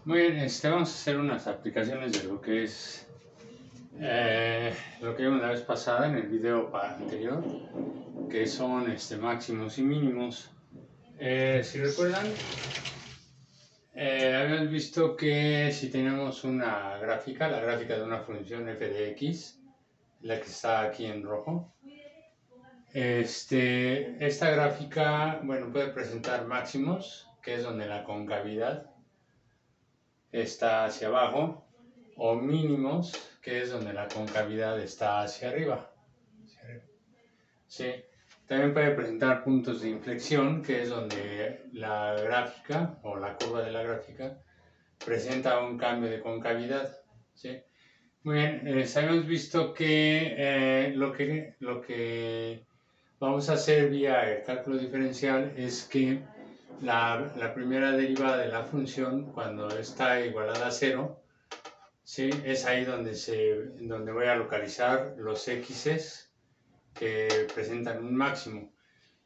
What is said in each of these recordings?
Muy bien, vamos a hacer unas aplicaciones de lo que es lo que vimos la vez pasada en el video anterior, que son máximos y mínimos. Si recuerdan, habíamos visto que si tenemos una gráfica, la gráfica de una función f de x, la que está aquí en rojo, esta gráfica, bueno, puede presentar máximos, que es donde la concavidad está hacia abajo, o mínimos, que es donde la concavidad está hacia arriba. ¿Sí? También puede presentar puntos de inflexión, que es donde la gráfica o la curva de la gráfica presenta un cambio de concavidad. ¿Sí? Muy bien, habíamos visto que, lo que vamos a hacer vía el cálculo diferencial es que la primera derivada de la función, cuando está igualada a 0, ¿sí? Es ahí donde voy a localizar los x's que presentan un máximo.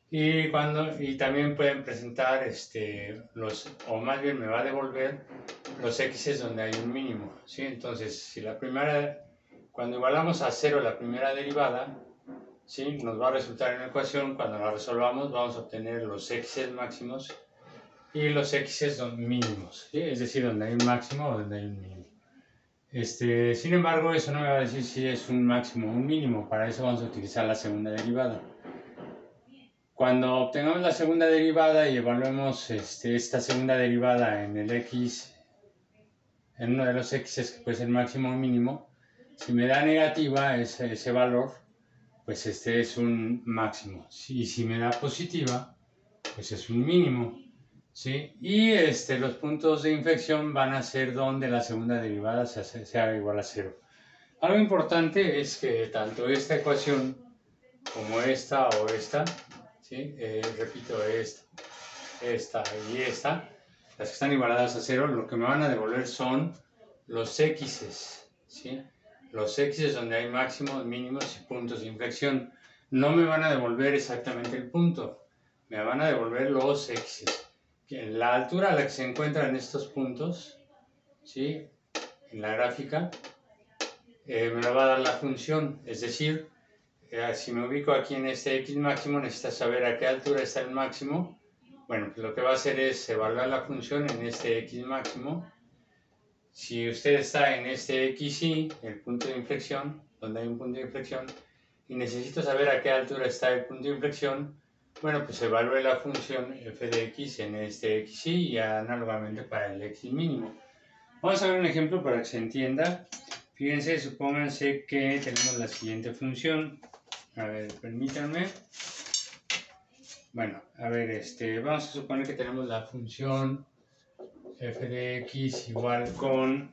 Y también pueden presentar o más bien me va a devolver los x's donde hay un mínimo, ¿sí? Entonces, cuando igualamos a 0 la primera derivada, ¿sí? Nos va a resultar en la ecuación, cuando la resolvamos vamos a obtener los x's máximos y los x's mínimos, ¿sí? Es decir, donde hay un máximo o donde hay un mínimo. Sin embargo, eso no me va a decir si es un máximo o un mínimo. Para eso vamos a utilizar la segunda derivada. Cuando obtengamos la segunda derivada y evaluemos esta segunda derivada en el x, en uno de los x que puede ser máximo o mínimo, si me da negativa ese valor, pues este es un máximo. Y si me da positiva, pues es un mínimo. ¿Sí? Y los puntos de inflexión van a ser donde la segunda derivada sea igual a 0. Algo importante es que tanto esta ecuación como esta o esta, ¿sí? Repito, esta y esta, las que están igualadas a 0, lo que me van a devolver son los x's, ¿sí? Los x's donde hay máximos, mínimos y puntos de inflexión. No me van a devolver exactamente el punto, me van a devolver los x's. La altura a la que se encuentran estos puntos, ¿sí? En la gráfica, me lo va a dar la función, es decir, si me ubico aquí en este x máximo, necesito saber a qué altura está el máximo. Bueno, pues lo que va a hacer es evaluar la función en este x máximo. Si usted está en este xy, el punto de inflexión, donde hay un punto de inflexión, y necesito saber a qué altura está el punto de inflexión, bueno, pues evalúe la función f de x en este xy y análogamente para el x mínimo. Vamos a ver un ejemplo para que se entienda. Fíjense, supónganse que tenemos la siguiente función. A ver, permítanme. Bueno, a ver, vamos a suponer que tenemos la función f de x igual con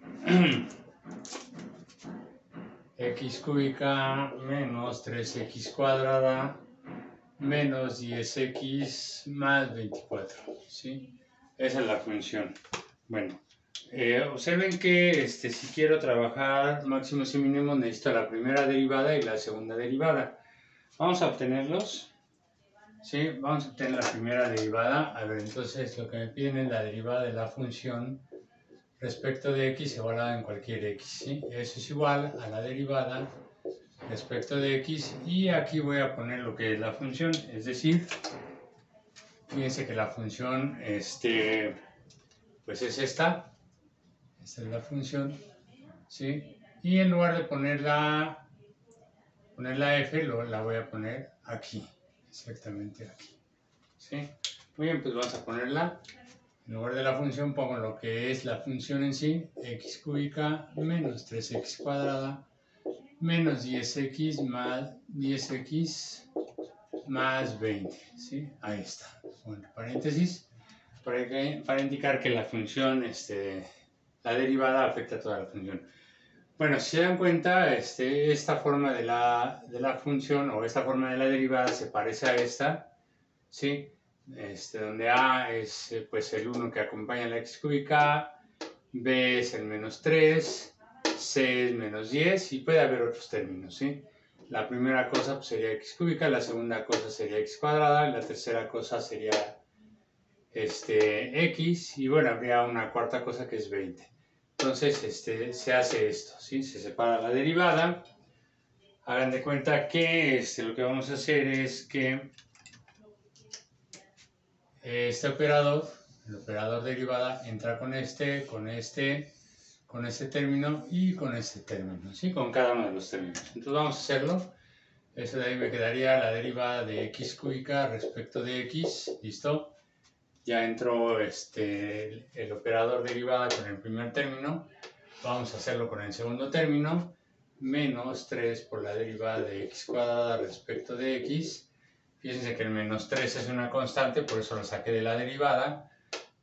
x cúbica menos 3x cuadrada menos 10x más 24, ¿sí? Esa es la función. Bueno, observen que si quiero trabajar máximos y mínimos necesito la primera derivada y la segunda derivada. Vamos a obtenerlos, ¿sí? Vamos a obtener la primera derivada. A ver, entonces lo que me piden es la derivada de la función respecto de x igualada en cualquier x, ¿sí? Eso es igual a la derivada respecto de x, y aquí voy a poner lo que es la función, es decir, fíjense que la función pues es esta es la función, ¿sí? Y en lugar de poner la f, la voy a poner aquí, exactamente aquí, ¿sí? Muy bien, pues vamos a ponerla. En lugar de la función pongo lo que es la función en sí, x cúbica menos 3x cuadrada menos 10x más 10x más 20, ¿sí? Ahí está. Bueno, paréntesis, para indicar que la función, la derivada afecta a toda la función. Bueno, si se dan cuenta, esta forma de la función o esta forma de la derivada se parece a esta, ¿sí? Donde a es pues el 1 que acompaña a la x cúbica, b es el menos 3, c es menos 10 y puede haber otros términos, ¿sí? La primera cosa pues, sería x cúbica, la segunda cosa sería x cuadrada, la tercera cosa sería x, y bueno, habría una cuarta cosa que es 20. Entonces se hace esto, ¿sí? Se separa la derivada. Hagan de cuenta que lo que vamos a hacer es que este operador, el operador derivada, entra con este término y con este término, ¿sí? Con cada uno de los términos. Entonces vamos a hacerlo. Eso de ahí me quedaría la derivada de x cúbica respecto de x, ¿listo? Ya entró el operador derivada con el primer término. Vamos a hacerlo con el segundo término. Menos 3 por la derivada de x cuadrada respecto de x. Fíjense que el menos 3 es una constante, por eso lo saqué de la derivada.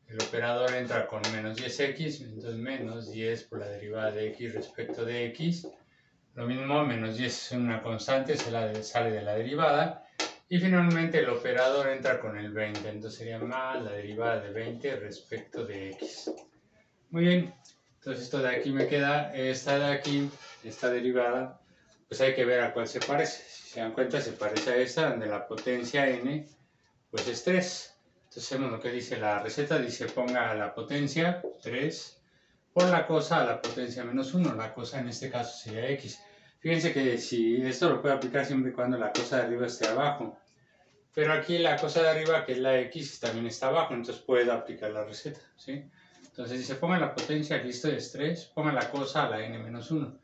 El operador entra con menos 10x, entonces menos 10 por la derivada de x respecto de x. Lo mismo, menos 10 es una constante, sale de la derivada. Y finalmente el operador entra con el 20, entonces sería más la derivada de 20 respecto de x. Muy bien, entonces esto de aquí me queda, esta de aquí, esta derivada, pues hay que ver a cuál se parece. Si se dan cuenta, se parece a esta, donde la potencia n, pues es 3. Entonces hacemos lo que dice la receta, dice ponga la potencia 3 por la cosa a la potencia menos 1, la cosa en este caso sería x. Fíjense que si esto lo puede aplicar siempre y cuando la cosa de arriba esté abajo, pero aquí la cosa de arriba, que es la x, también está abajo, entonces puedo aplicar la receta, ¿sí? Entonces dice, ponga la potencia, aquí esto es 3, ponga la cosa a la n menos 1.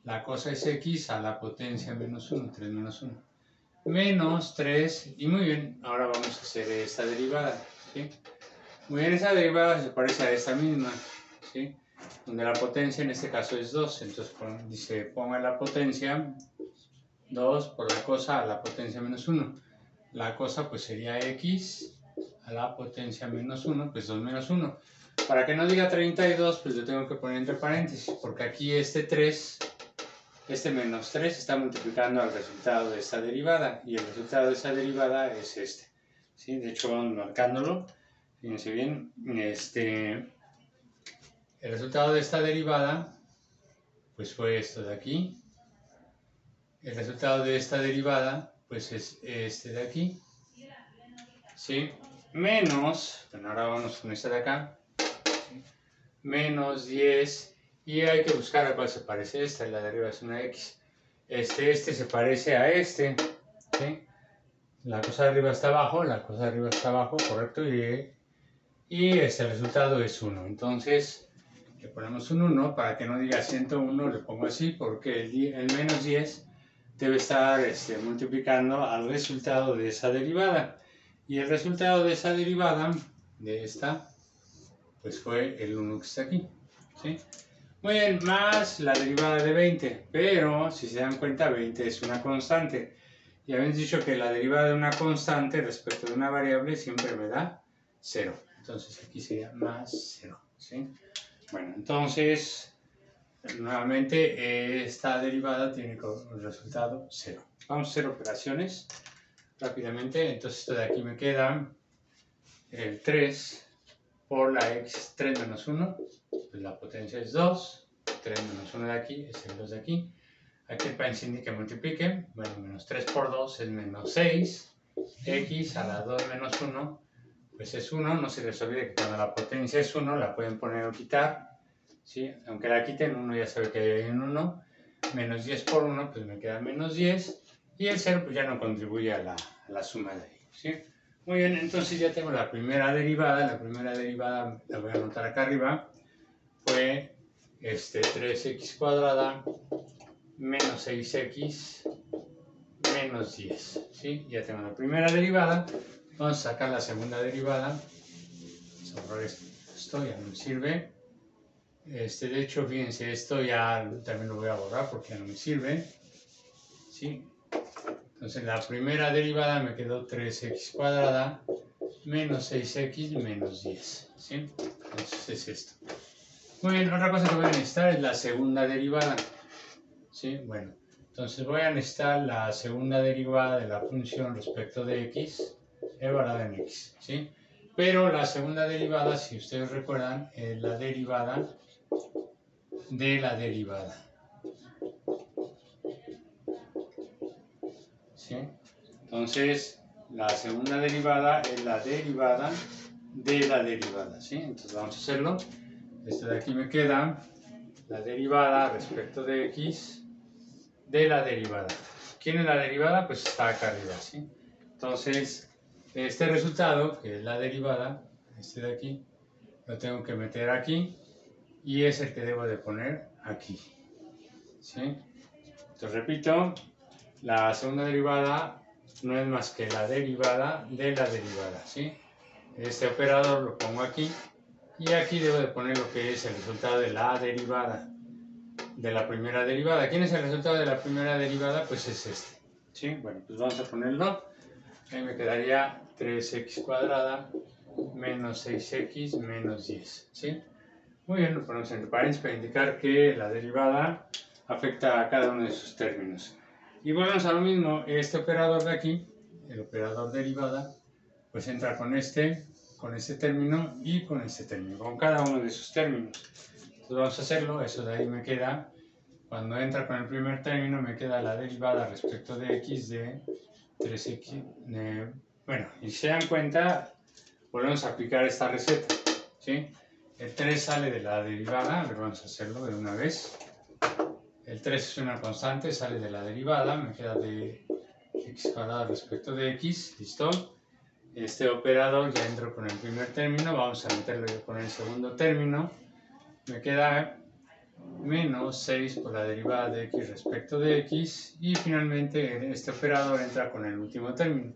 La cosa es x a la potencia menos 1, 3 menos 1. Menos 3, y muy bien, ahora vamos a hacer esta derivada, ¿sí? Muy bien, esa derivada se parece a esta misma, ¿sí? Donde la potencia en este caso es 2, entonces dice, ponga la potencia 2 por la cosa a la potencia menos 1. La cosa pues sería x a la potencia menos 1, pues 2 menos 1. Para que no diga 32, pues lo tengo que poner entre paréntesis, porque aquí este menos 3 está multiplicando al resultado de esta derivada, y el resultado de esta derivada es este, ¿sí? De hecho vamos marcándolo, fíjense bien, el resultado de esta derivada pues fue esto de aquí. El resultado de esta derivada pues es este de aquí, ¿sí? Menos, bueno, ahora vamos con esta de acá, ¿sí? Menos 10, y hay que buscar a cuál se parece esta, la de arriba es una x. Este se parece a este, ¿sí? La cosa de arriba está abajo, la cosa de arriba está abajo, correcto, y el resultado es 1. Entonces le ponemos un 1, para que no diga 101, le pongo así, porque el menos 10 debe estar multiplicando al resultado de esa derivada. Y el resultado de esa derivada, de esta, pues fue el 1 que está aquí, ¿sí? Muy bien, más la derivada de 20, pero si se dan cuenta, 20 es una constante. Y habéis dicho que la derivada de una constante respecto de una variable siempre me da 0. Entonces aquí sería más 0, ¿sí? Bueno, entonces, nuevamente, esta derivada tiene como resultado 0. Vamos a hacer operaciones rápidamente. Entonces esto de aquí me queda el 3 por la x 3 menos 1, pues la potencia es 2, 3 menos 1 de aquí es el 2 de aquí. Aquí el paréntesis que multiplique, bueno, menos 3 por 2 es menos 6, x a la 2 menos 1, pues es 1, no se les olvide que cuando la potencia es 1 la pueden poner o quitar, ¿sí? Aunque la quiten, uno ya sabe que hay un 1, menos 10 por 1, pues me queda menos 10, y el 0 pues ya no contribuye a la suma de ahí, ¿sí? Muy bien, entonces ya tengo la primera derivada la voy a anotar acá arriba, fue 3x cuadrada menos 6x menos 10, ¿sí? Ya tengo la primera derivada, vamos a sacar la segunda derivada, vamos a borrar esto, ya no me sirve, de hecho, fíjense, esto ya también lo voy a borrar porque ya no me sirve, ¿sí? Entonces la primera derivada me quedó 3x cuadrada menos 6x menos 10, ¿sí? Entonces es esto. Muy bien, otra cosa que voy a necesitar es la segunda derivada, ¿sí? Bueno, entonces voy a necesitar la segunda derivada de la función respecto de x evaluada en x, ¿sí? Pero la segunda derivada, si ustedes recuerdan, es la derivada de la derivada, ¿sí? Entonces, la segunda derivada es la derivada de la derivada, ¿sí? Entonces vamos a hacerlo. Esto de aquí me queda la derivada respecto de x de la derivada. ¿Quién es la derivada? Pues está acá arriba, ¿sí? Entonces, este resultado, que es la derivada, este de aquí, lo tengo que meter aquí y es el que debo de poner aquí, ¿sí? Entonces repito, la segunda derivada no es más que la derivada de la derivada, ¿sí? Este operador lo pongo aquí y aquí debo de poner lo que es el resultado de la derivada de la primera derivada. ¿Quién es el resultado de la primera derivada? Pues es este, ¿sí? Bueno, pues vamos a ponerlo. Ahí me quedaría 3x cuadrada menos 6x menos 10, ¿sí? Muy bien, lo ponemos entre paréntesis para indicar que la derivada afecta a cada uno de sus términos. Y volvemos a lo mismo, este operador de aquí, el operador derivada, pues entra con este término y con este término, con cada uno de sus términos. Entonces vamos a hacerlo, eso de ahí me queda, cuando entra con el primer término me queda la derivada respecto de x de 3x, bueno, y si se dan cuenta, volvemos a aplicar esta receta, ¿sí? El 3 sale de la derivada, a ver, vamos a hacerlo de una vez. El 3 es una constante, sale de la derivada, me queda de x cuadrado respecto de x, ¿listo? Este operador ya entro con el primer término, vamos a meterlo con el segundo término. Me queda menos 6 por la derivada de x respecto de x y finalmente este operador entra con el último término,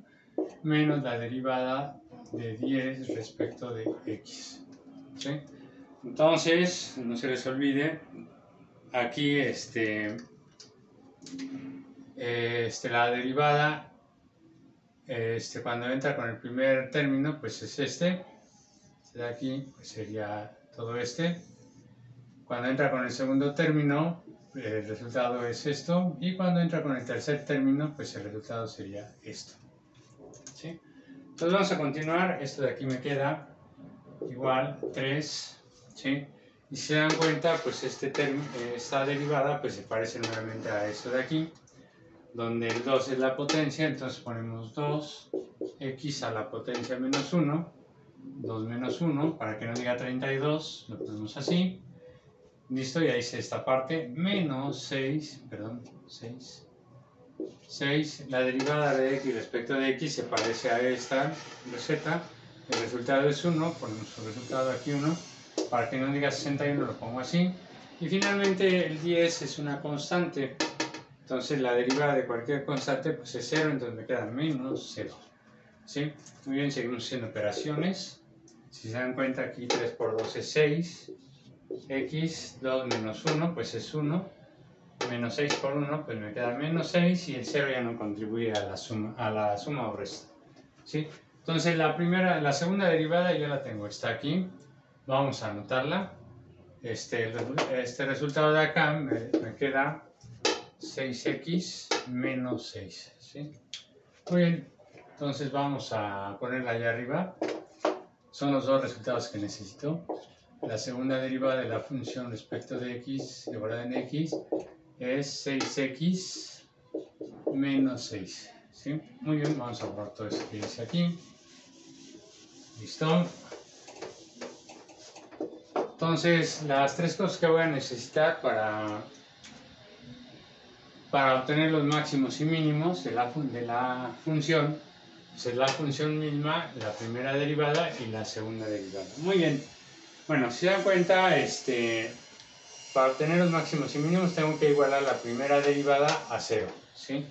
menos la derivada de 10 respecto de x, ¿sí? Entonces, no se les olvide, aquí la derivada, cuando entra con el primer término, pues es este de aquí, pues sería todo este. Cuando entra con el segundo término, el resultado es esto, y cuando entra con el tercer término, pues el resultado sería esto, ¿sí? Entonces vamos a continuar, esto de aquí me queda igual 3, ¿sí? Y si se dan cuenta, pues esta derivada pues se parece nuevamente a esto de aquí, donde el 2 es la potencia, entonces ponemos 2x a la potencia menos 1, 2 menos 1, para que no diga 32, lo ponemos así. Listo, ya hice esta parte, menos 6, la derivada de x respecto de x se parece a esta receta, el resultado es 1, ponemos el resultado aquí 1, para que no diga 61 lo pongo así, y finalmente el 10 es una constante, entonces la derivada de cualquier constante pues es 0, entonces me queda menos 0, ¿sí? Muy bien, seguimos haciendo operaciones, si se dan cuenta aquí 3 por 2 es 6, x, 2 menos 1, pues es 1, menos 6 por 1, pues me queda menos 6 y el 0 ya no contribuye a la suma o resta, ¿sí? Entonces la segunda derivada ya la tengo, está aquí, vamos a anotarla, este resultado de acá me queda 6x menos 6, ¿sí? Muy bien, entonces vamos a ponerla allá arriba, son los dos resultados que necesito. La segunda derivada de la función respecto de x igual en x es 6x menos 6, ¿sí? Muy bien, vamos a borrar todo esto que dice aquí. Listo. Entonces, las tres cosas que voy a necesitar para obtener los máximos y mínimos de la función, pues es la función misma, la primera derivada y la segunda derivada. Muy bien. Bueno, si se dan cuenta, para obtener los máximos y mínimos tengo que igualar la primera derivada a 0, ¿sí?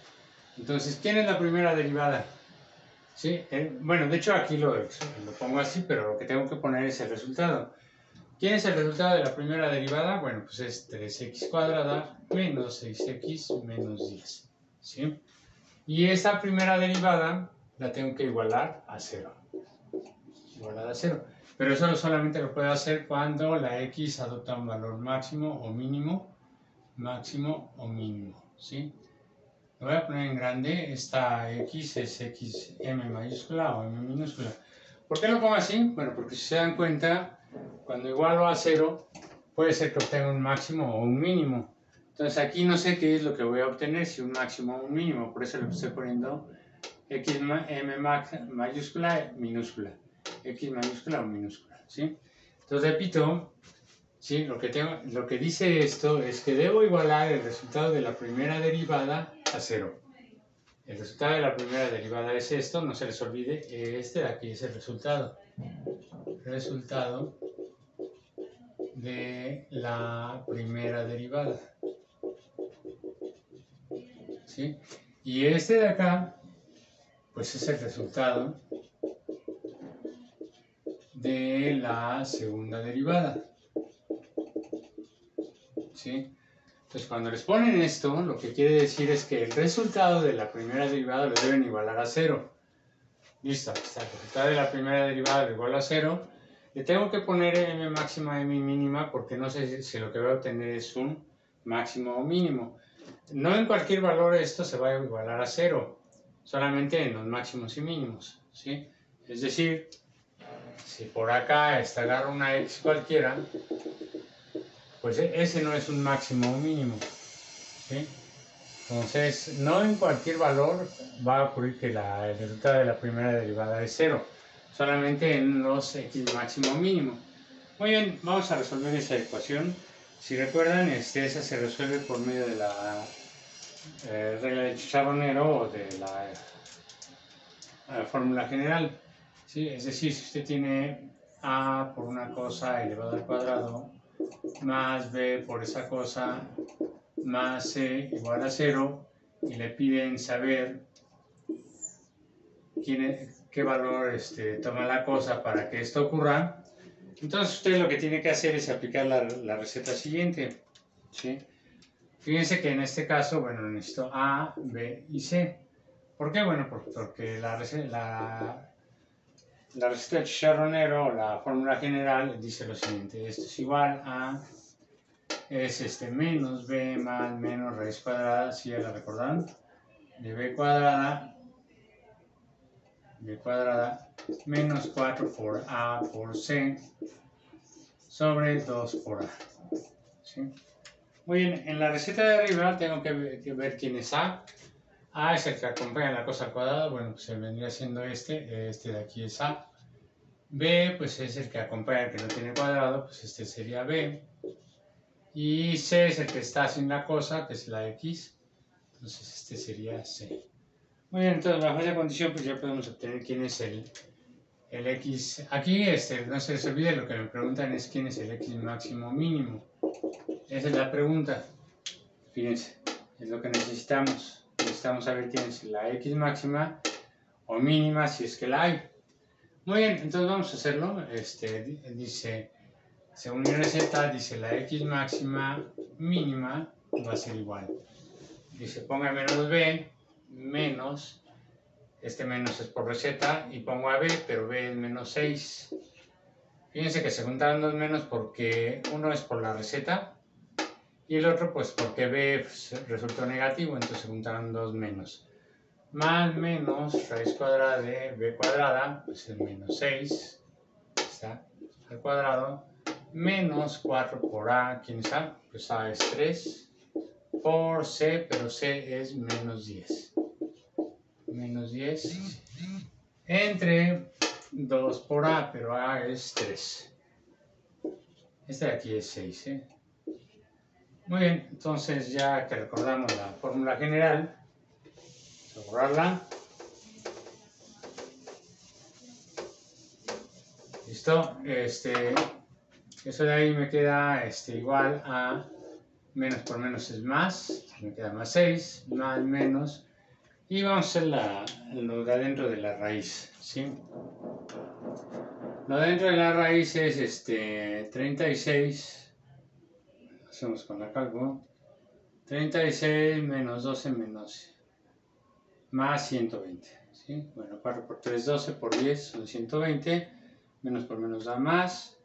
Entonces, ¿quién es la primera derivada? ¿Sí? Bueno, de hecho aquí lo pongo así, pero lo que tengo que poner es el resultado. ¿Quién es el resultado de la primera derivada? Bueno, pues es 3x cuadrada menos 6x menos 10, ¿sí? Y esta primera derivada la tengo que igualar a 0. Igualada a 0. Pero eso solamente lo puedo hacer cuando la x adopta un valor máximo o mínimo, ¿sí? Lo voy a poner en grande, esta x es x m mayúscula o m minúscula. ¿Por qué lo pongo así? Bueno, porque si se dan cuenta, cuando igualo a 0, puede ser que obtenga un máximo o un mínimo. Entonces aquí no sé qué es lo que voy a obtener, si un máximo o un mínimo, por eso le estoy poniendo x m mayúscula minúscula. X mayúscula o minúscula, ¿sí? Entonces repito, ¿sí? Lo que dice esto es que debo igualar el resultado de la primera derivada a 0. El resultado de la primera derivada es esto, no se les olvide, este de aquí es el resultado. Resultado de la primera derivada, ¿sí? Y este de acá, pues es el resultado de la segunda derivada, ¿sí? Entonces cuando les ponen esto, lo que quiere decir es que el resultado de la primera derivada lo deben igualar a 0. Listo, está el resultado de la primera derivada lo igual a 0. Le tengo que poner m máxima, m mínima, porque no sé si lo que voy a obtener es un máximo o mínimo. No en cualquier valor esto se va a igualar a 0, solamente en los máximos y mínimos, ¿sí? Es decir, si por acá agarro una x cualquiera, pues ese no es un máximo o mínimo, ¿sí? Entonces, no en cualquier valor va a ocurrir que el resultado de la primera derivada es 0, solamente en los x máximo o mínimo. Muy bien, vamos a resolver esa ecuación. Si recuerdan, esa se resuelve por medio de la regla de chicharronero o de la fórmula general, ¿sí? Es decir, si usted tiene a por una cosa elevado al cuadrado más b por esa cosa más c igual a 0 y le piden saber qué valor toma la cosa para que esto ocurra, entonces usted lo que tiene que hacer es aplicar la receta siguiente, ¿sí? Fíjense que en este caso, bueno, necesito A, B y C. ¿Por qué? Bueno, porque la receta de chicharronero, la fórmula general, dice lo siguiente. Esto es igual a, es menos B más menos raíz cuadrada, si ya la recordaron, de B cuadrada menos 4 por A por C sobre 2 por A, ¿sí? Muy bien, en la receta de arriba tengo que ver quién es A. A es el que acompaña la cosa al cuadrado, bueno, pues se vendría siendo este de aquí es A. B, pues es el que acompaña el que no tiene cuadrado, pues este sería B. Y C es el que está sin la cosa, que es la X, entonces este sería C. Muy bien, entonces bajo esa condición pues ya podemos obtener quién es el X. Aquí no se les olvide, lo que me preguntan es quién es el X máximo mínimo. Esa es la pregunta. Fíjense, es lo que necesitamos. Necesitamos saber quién es la X máxima o mínima si es que la hay. Muy bien, entonces vamos a hacerlo. Dice, según mi receta, dice la X máxima mínima va a ser igual. Dice, ponga menos B menos, menos es por receta, y pongo a B, pero B es menos 6. Fíjense que se juntaron dos menos porque uno es por la receta y el otro pues porque B resultó negativo, entonces se juntaron dos menos. Más menos raíz cuadrada de B cuadrada, pues es menos 6, está al cuadrado, menos 4 por A, ¿quién es A? Pues A es 3, por C, pero C es menos 10. Menos 10 entre 2 por A, pero A es 3. Este de aquí es 6, ¿eh? Muy bien, entonces ya que recordamos la fórmula general, vamos a borrarla. Listo, eso de ahí me queda igual a menos por menos es más, me queda más 6, más menos, y vamos a hacer lo de adentro de la raíz, ¿sí? Lo de adentro de la raíz es 36, hacemos con la cálculo, 36 menos 12 menos más 120, ¿sí? Bueno, 4 por 3, 12 por 10 son 120, menos por menos da más,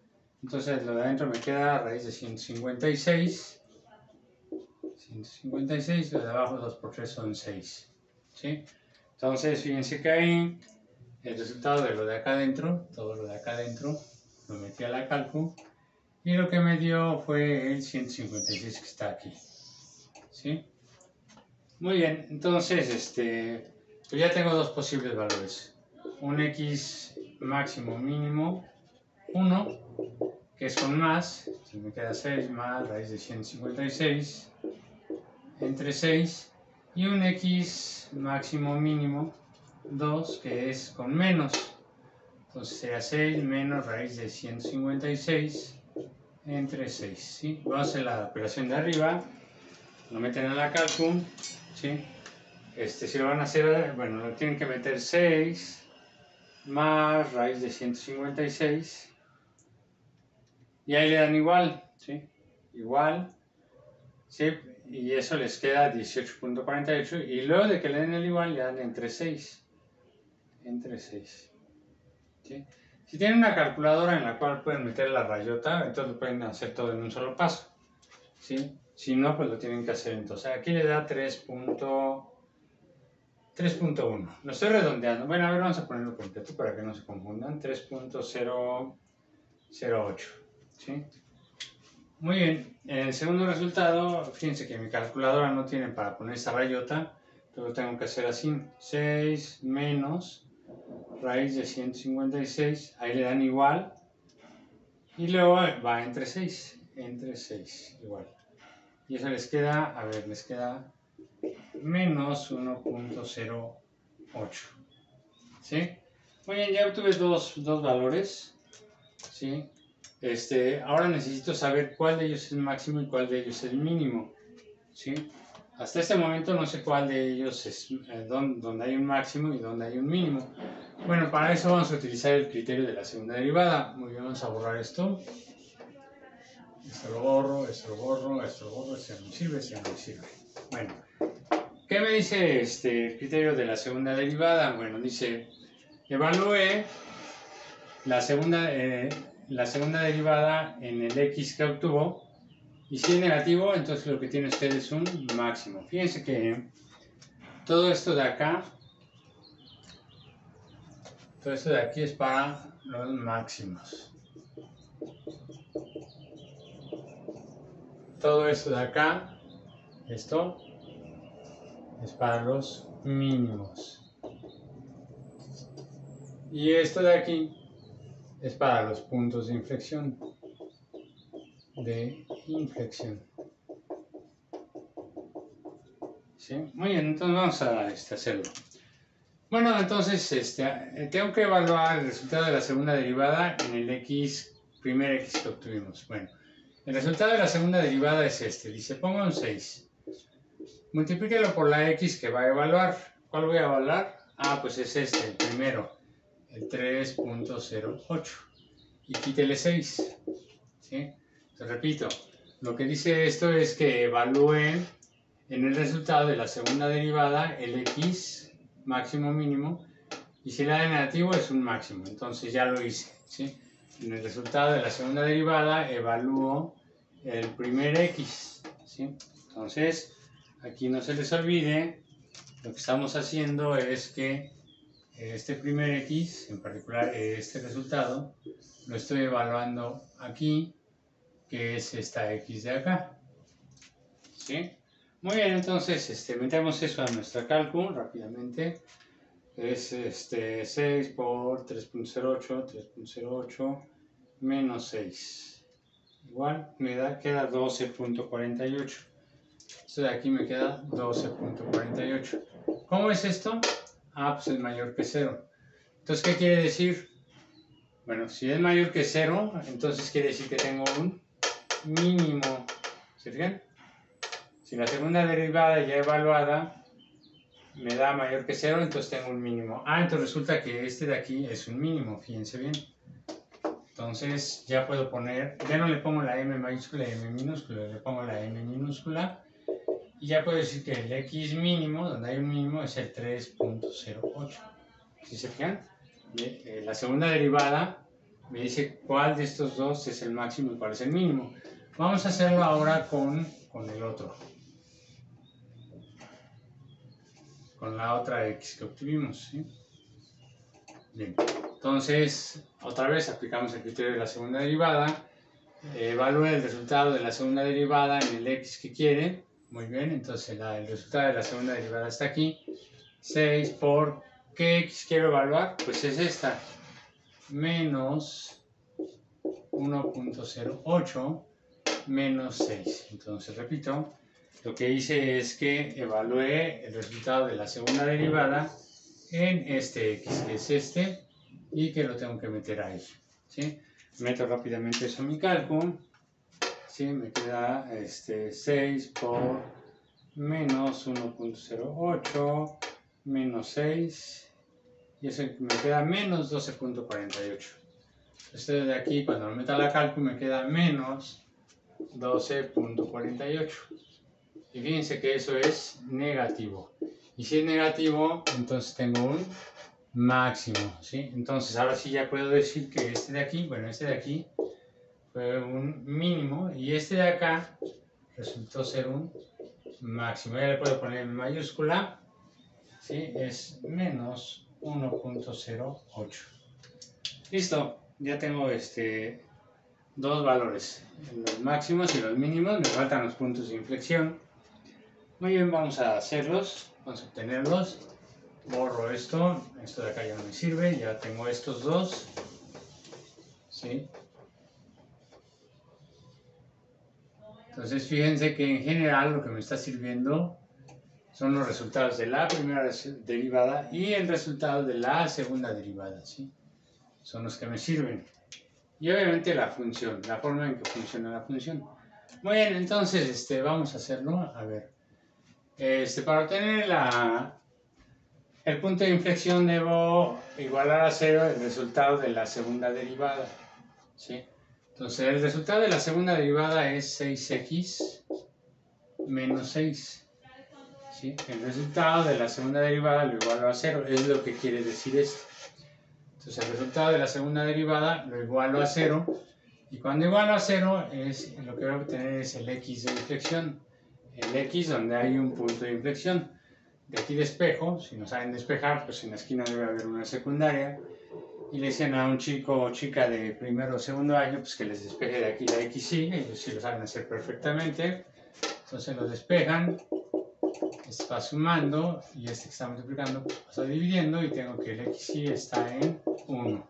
entonces lo de adentro me queda raíz de 156, lo de abajo 2 por 3 son 6, ¿sí? Entonces fíjense que ahí el resultado de lo de acá adentro, todo lo de acá adentro, lo metí a la cálculo y lo que me dio fue el 156 que está aquí, ¿sí? Muy bien, entonces pues ya tengo dos posibles valores, un X máximo mínimo 1, que es con más, si me queda 6 más raíz de 156 entre 6, y un x máximo mínimo 2, que es con menos. Entonces sería 6 menos raíz de 156 entre 6, ¿sí? Vamos a hacer la operación de arriba, lo meten en la calcul, ¿sí? Si lo van a hacer, bueno, lo tienen que meter 6 más raíz de 156 y ahí le dan igual, ¿sí? Igual, ¿sí? Y eso les queda 18.48 y luego de que le den el igual le dan entre 6, ¿sí? Si tienen una calculadora en la cual pueden meter la rayota, entonces lo pueden hacer todo en un solo paso, ¿sí? Si no, pues lo tienen que hacer entonces. Aquí le da 3.1. Lo estoy redondeando. Bueno, a ver, vamos a ponerlo completo para que no se confundan. 3.008, ¿sí? Muy bien. En el segundo resultado, fíjense que mi calculadora no tiene para poner esa rayota. Entonces lo tengo que hacer así. 6 menos raíz de 156. Ahí le dan igual. Y luego va entre 6. Entre 6, igual. Y eso les queda, a ver, les queda menos 1.08, ¿sí? Muy bien, ya obtuve dos valores, ¿sí? Ahora necesito saber cuál de ellos es el máximo y cuál de ellos es el mínimo, ¿sí? Hasta este momento no sé cuál de ellos es donde hay un máximo y donde hay un mínimo. Bueno, para eso vamos a utilizar el criterio de la segunda derivada. Muy bien, vamos a borrar esto. Esto lo borro, esto lo borro, esto lo borro, esto no me sirve, esto no me sirve. Bueno, ¿qué me dice el criterio de la segunda derivada? Bueno, dice, evalúe la segunda derivada en el x que obtuvo y si es negativo, entonces lo que tiene usted es un máximo. Fíjense que todo esto de acá, todo esto de aquí es para los máximos. Todo esto de acá, esto es para los mínimos. Y esto de aquí es para los puntos de inflexión. ¿Sí? Muy bien, entonces vamos a hacerlo. Bueno, entonces tengo que evaluar el resultado de la segunda derivada en el primer x que obtuvimos. Bueno, el resultado de la segunda derivada es este. Dice, ponga un 6. Multiplíquelo por la x que va a evaluar. ¿Cuál voy a evaluar? Ah, pues es el primero, el 3.08. Y quítele 6. ¿Sí? Te repito, lo que dice esto es que evalúen en el resultado de la segunda derivada el x máximo mínimo y si la de negativo es un máximo, entonces ya lo hice, ¿sí? En el resultado de la segunda derivada evalúo el primer x, ¿sí? Entonces aquí no se les olvide, lo que estamos haciendo es que este primer x, en particular este resultado, lo estoy evaluando aquí, que es esta x de acá, ¿sí? Muy bien, entonces metemos eso a nuestra cálculo rápidamente. Es 6 por 3.08 menos 6. Igual queda 12.48. Esto de aquí me queda 12.48. ¿Cómo es esto? Ah, pues es mayor que 0. Entonces, ¿qué quiere decir? Bueno, si es mayor que 0, entonces quiere decir que tengo un mínimo. ¿Se fijan? Si la segunda derivada ya evaluada me da mayor que 0, entonces tengo un mínimo. Ah, entonces resulta que este de aquí es un mínimo, fíjense bien. Entonces ya puedo poner, ya no le pongo la m mayúscula y m minúscula, le pongo la m minúscula. Y ya puedo decir que el x mínimo, donde hay un mínimo, es el 3.08. ¿Sí se fijan? La segunda derivada me dice cuál de estos dos es el máximo y cuál es el mínimo. Vamos a hacerlo ahora con el otro. Con la otra x que obtuvimos, ¿sí? Bien, entonces otra vez aplicamos el criterio de la segunda derivada, evalúe el resultado de la segunda derivada en el x que quiere. Muy bien, entonces el resultado de la segunda derivada está aquí, 6 por, ¿qué x quiero evaluar? Pues es esta, menos 1.08 menos 6. Entonces, repito, lo que hice es que evalué el resultado de la segunda derivada en este x, que es este, y que lo tengo que meter ahí, ¿sí? Meto rápidamente eso en mi cálculo, ¿sí? Me queda 6 por menos 1.08 menos 6, y eso me queda menos 12.48. Entonces de aquí, cuando lo meta a la cálculo, me queda menos 12.48. Y fíjense que eso es negativo. Y si es negativo, entonces tengo un máximo, ¿sí? Entonces ahora sí ya puedo decir que este de aquí, bueno, este de aquí fue un mínimo y este de acá resultó ser un máximo. Ya le puedo poner en mayúscula, ¿sí? Es menos 1.08. Listo, ya tengo dos valores, los máximos y los mínimos. Me faltan los puntos de inflexión. Muy bien, vamos a hacerlos, vamos a obtenerlos. Borro esto de acá ya no me sirve, ya tengo estos dos, ¿sí? Entonces fíjense que en general lo que me está sirviendo son los resultados de la primera derivada y el resultado de la segunda derivada, ¿sí? Son los que me sirven. Y obviamente la función, la forma en que funciona la función. Muy bien, entonces vamos a hacerlo, a ver. Para obtener el punto de inflexión debo igualar a 0 el resultado de la segunda derivada, ¿sí? Entonces el resultado de la segunda derivada es 6x menos 6, ¿sí? El resultado de la segunda derivada lo igualo a 0, es lo que quiere decir esto. Entonces el resultado de la segunda derivada lo igualo a 0, y cuando igualo a 0 lo que voy a obtener es el x de inflexión, el x donde hay un punto de inflexión. De aquí despejo, si no saben despejar, pues en la esquina debe haber una secundaria, y le dicen a un chico o chica de primero o segundo año pues que les despeje de aquí la XY, ellos sí lo saben hacer perfectamente. Entonces lo despejan, va sumando, y que está multiplicando pues está dividiendo, y tengo que el XY está en 1.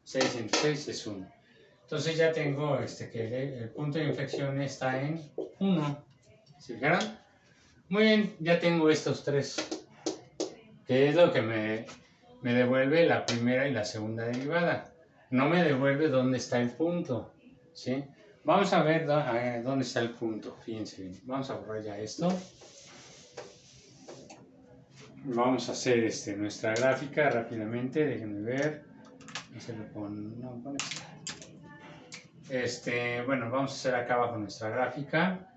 6 entre 6 es 1. Entonces ya tengo que el punto de inflexión está en 1. ¿Se fijaron? Muy bien, ya tengo estos tres, que es lo que me devuelve la primera y la segunda derivada. No me devuelve dónde está el punto, ¿sí? Vamos a ver dónde está el punto, fíjense bien. Vamos a borrar ya esto. Vamos a hacer nuestra gráfica rápidamente, déjenme ver. Bueno, vamos a hacer acá abajo nuestra gráfica.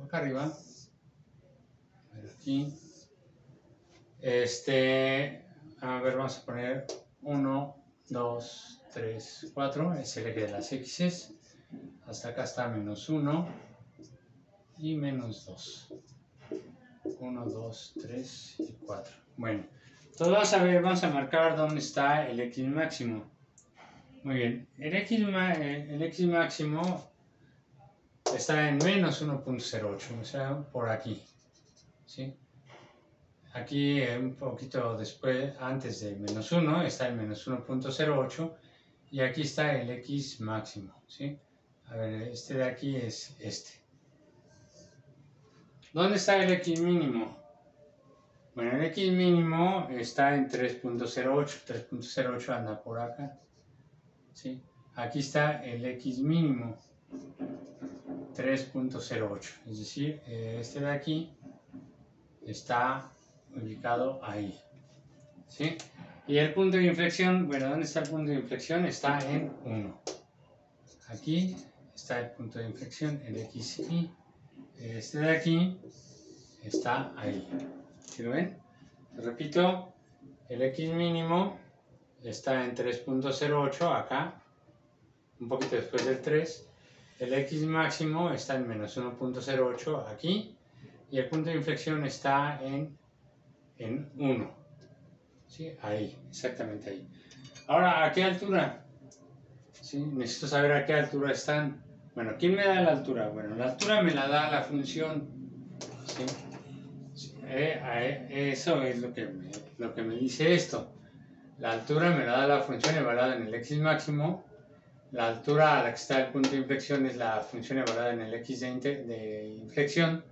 Acá arriba. Aquí. A ver, vamos a poner 1, 2, 3, 4, es el eje de las X. Hasta acá está menos 1 y menos 2. 1, 2, 3 y 4. Bueno, entonces vamos a marcar dónde está el X máximo. Muy bien, el X máximo está en menos 1.08, o sea, por aquí, ¿sí? Aquí un poquito después, antes de menos 1, está el menos 1.08, y aquí está el X máximo, ¿sí? A ver, de aquí es este. ¿Dónde está el X mínimo? Bueno, el X mínimo está en 3.08, 3.08 anda por acá, ¿sí? Aquí está el X mínimo, 3.08, es decir, de aquí está ubicado ahí, ¿sí? Y el punto de inflexión, bueno, ¿dónde está el punto de inflexión? Está en 1. Aquí está el punto de inflexión, el XY. De aquí está ahí. ¿Sí lo ven? Repito, el X mínimo está en 3.08 acá, un poquito después del 3. El X máximo está en menos 1.08 aquí, y el punto de inflexión está en 1. ¿Sí? Ahí, exactamente ahí. Ahora, ¿a qué altura? ¿Sí? Necesito saber a qué altura están. Bueno, ¿quién me da la altura? Bueno, la altura me la da la función, ¿sí? Eso es lo que me dice esto. La altura me la da la función evaluada en el x máximo. La altura a la que está el punto de inflexión es la función evaluada en el x de inflexión,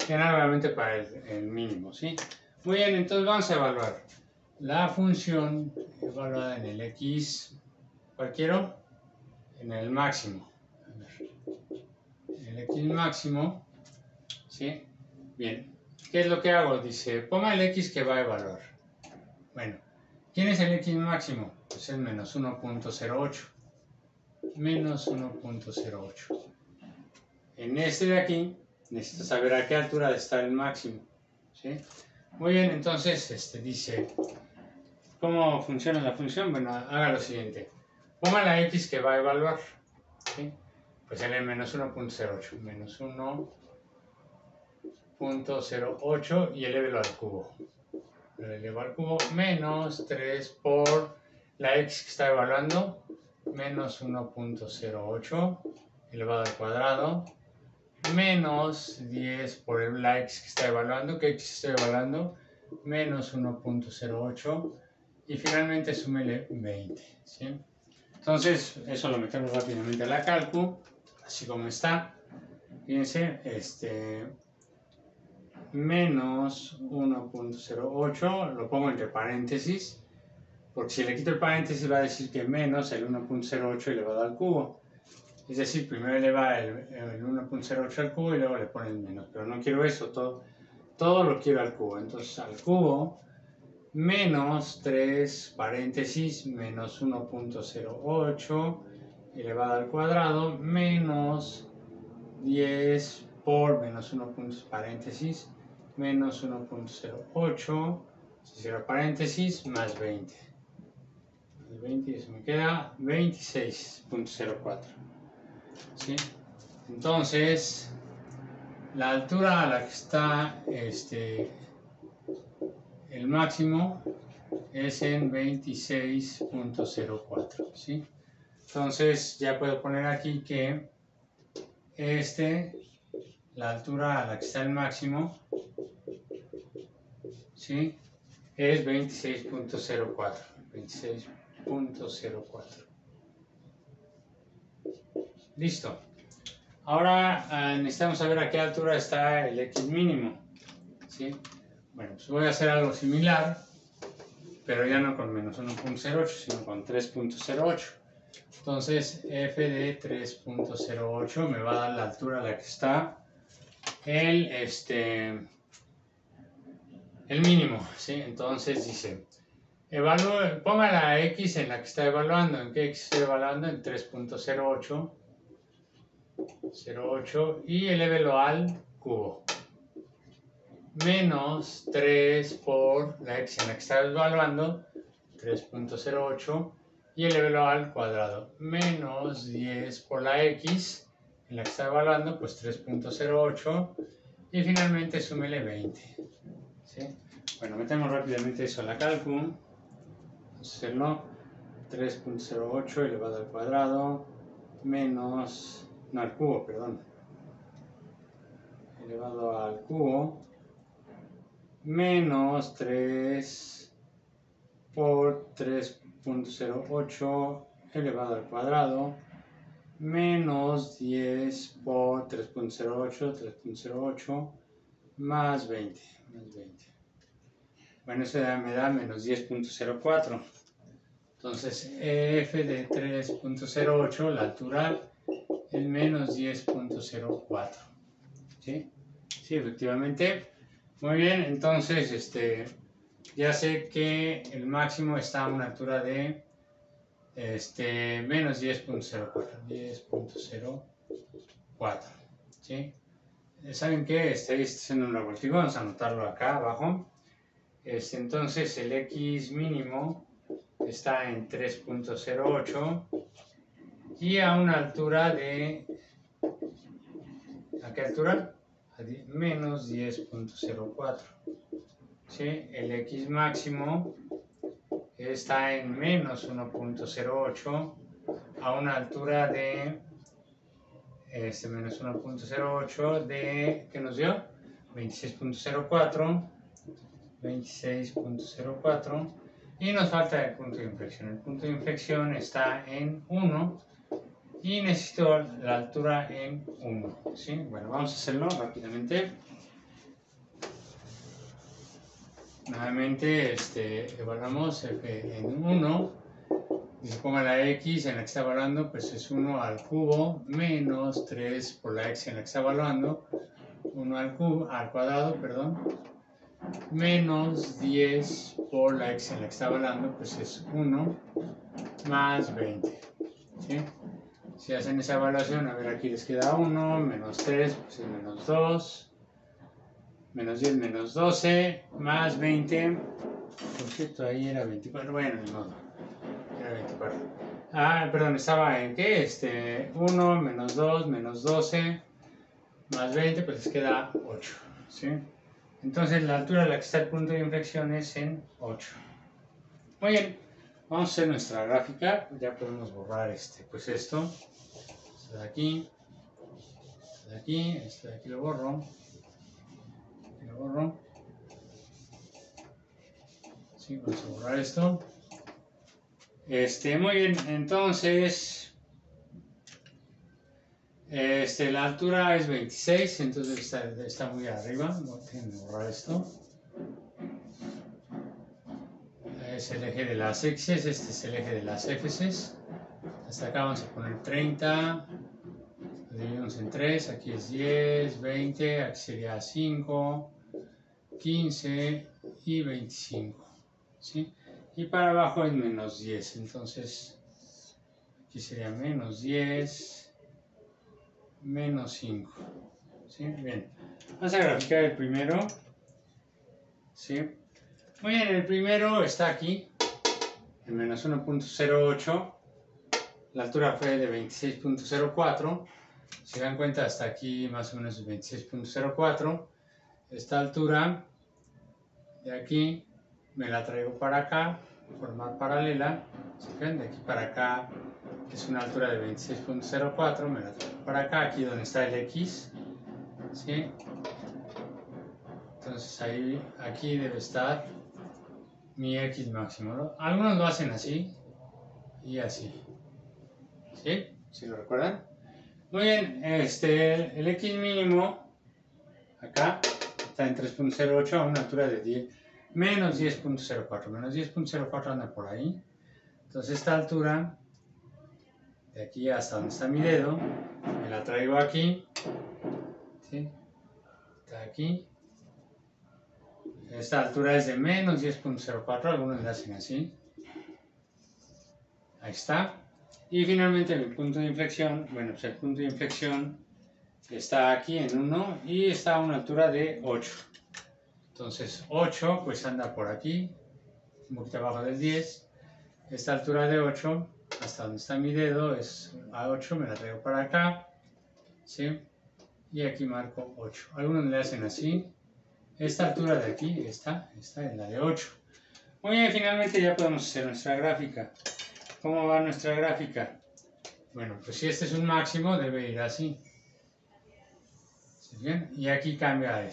y analógicamente para el mínimo, ¿sí? Muy bien, entonces vamos a evaluar la función evaluada en el x, ¿cuál quiero? En el máximo. A ver, en el x máximo, ¿sí? Bien, ¿qué es lo que hago? Dice, ponga el x que va a evaluar. Bueno, ¿quién es el x máximo? Pues es menos 1.08. Menos 1.08. En este de aquí, necesito saber a qué altura está el máximo, ¿sí? Muy bien, entonces dice, ¿cómo funciona la función? Bueno, haga lo siguiente. Ponga la x que va a evaluar, ¿sí? Pues en el menos 1.08. Menos 1.08 y elévelo al cubo. Lo elevo al cubo, menos 3 por la x que está evaluando, menos 1.08 elevado al cuadrado, menos 10 por la x que está evaluando, que x está evaluando, menos 1.08 y finalmente súmele 20, ¿sí? Entonces, eso lo metemos rápidamente a la calcu, así como está. Fíjense, menos 1.08, lo pongo entre paréntesis, porque si le quito el paréntesis va a decir que menos el 1.08 elevado al cubo. Es decir, primero eleva el 1.08 al cubo y luego le ponen menos. Pero no quiero eso, todo lo quiero al cubo. Entonces al cubo menos 3 paréntesis menos 1.08 elevado al cuadrado menos 10 por menos 1 paréntesis menos 1.08, si cierro paréntesis, más 20. Más 20 y eso me queda 26.04. ¿Sí? Entonces, la altura a la que está el máximo es en 26.04. ¿Sí? Entonces, ya puedo poner aquí que la altura a la que está el máximo, ¿sí? Es 26.04. 26.04. Listo. Ahora necesitamos saber a qué altura está el x mínimo, ¿sí? Bueno, pues voy a hacer algo similar, pero ya no con menos 1.08, sino con 3.08. Entonces, f de 3.08 me va a dar la altura a la que está el mínimo, ¿sí? Entonces dice, ponga la x en la que está evaluando. ¿En qué x está evaluando? En 3.08. 0,8 y elévelo al cubo. Menos 3 por la x en la que está evaluando, 3.08, y elévelo al cuadrado. Menos 10 por la x en la que está evaluando, pues 3.08, y finalmente súmele 20. ¿Sí? Bueno, metemos rápidamente eso a la cálculo. Vamos a hacerlo. 3.08 elevado al cuadrado, menos... No, al cubo, perdón. Elevado al cubo, menos 3 por 3.08 elevado al cuadrado, menos 10 por 3.08, más 20. Bueno, eso me da menos 10.04. Entonces, f de 3.08, la altura, es menos 10.04. ¿Sí? Sí, efectivamente. Muy bien, entonces ya sé que el máximo está a una altura de menos 10.04. 10.04. ¿Sí? ¿Saben qué? Estoy haciendo un revoltivo, vamos a anotarlo acá abajo. Entonces el x mínimo está en 3.08 y a una altura de... ¿A qué altura? Menos 10.04. ¿Sí? El x máximo está en menos 1.08 a una altura de menos 1.08 de, ¿qué nos dio? 26.04. Y nos falta el punto de inflexión. El punto de inflexión está en 1 y necesito la altura en 1. ¿Sí? Bueno, vamos a hacerlo rápidamente. Nuevamente evaluamos en 1. Y se ponga la x en la que está evaluando, pues es 1 al cubo menos 3 por la x en la que está evaluando. 1 al cuadrado, perdón, menos 10 por la x en la que está evaluando, pues es 1 más 20. ¿Sí? Si hacen esa evaluación, a ver, aquí les queda 1, menos 3, pues es menos 2, menos 10, menos 12, más 20. Por cierto, ahí era 24, bueno, ni modo, era 24. Ah, perdón, estaba en ¿qué? 1, menos 2, menos 12, más 20, pues les queda 8, ¿sí? Entonces la altura a la que está el punto de inflexión es en 8. Muy bien, vamos a hacer nuestra gráfica. Ya podemos borrar pues esto de aquí, de aquí, de aquí lo borro, aquí lo borro. Sí, vamos a borrar esto. Muy bien, entonces la altura es 26, entonces está muy arriba. Déjenme borrar esto. Es el eje de las X's, este es el eje de las F's. Hasta acá vamos a poner 30, lo dividimos en 3, aquí es 10, 20, aquí sería 5, 15 y 25, ¿sí? Y para abajo es menos 10, entonces aquí sería menos 10, menos 5, ¿sí? Bien, vamos a graficar el primero, ¿sí? Muy bien, el primero está aquí, en menos 1.08, la altura fue de 26.04, si dan cuenta hasta aquí más o menos 26.04, esta altura de aquí me la traigo para acá, formar paralela, ¿sí? De aquí para acá, que es una altura de 26.04, me la traigo para acá, aquí donde está el X, ¿sí? Entonces ahí, aquí debe estar mi X máximo, ¿no? Algunos lo hacen así y así, ¿sí? ¿Sí lo recuerdan? Muy bien, el X mínimo acá está en 3.08 a una altura de 10, menos 10.04, menos 10.04 anda por ahí. Entonces esta altura, de aquí hasta donde está mi dedo, me la traigo aquí, ¿sí? Está aquí. Esta altura es de menos 10.04, algunos le hacen así. Ahí está. Y finalmente mi punto de inflexión, bueno, pues el punto de inflexión está aquí en 1 y está a una altura de 8. Entonces 8 pues anda por aquí, un poquito abajo del 10. Esta altura de 8, hasta donde está mi dedo, es a 8, me la traigo para acá, ¿sí? Y aquí marco 8. Algunos le hacen así. Esta altura de aquí está en la de 8. Muy bien, finalmente ya podemos hacer nuestra gráfica. ¿Cómo va nuestra gráfica? Bueno, pues si este es un máximo, debe ir así. ¿Sí? Bien, y aquí cambia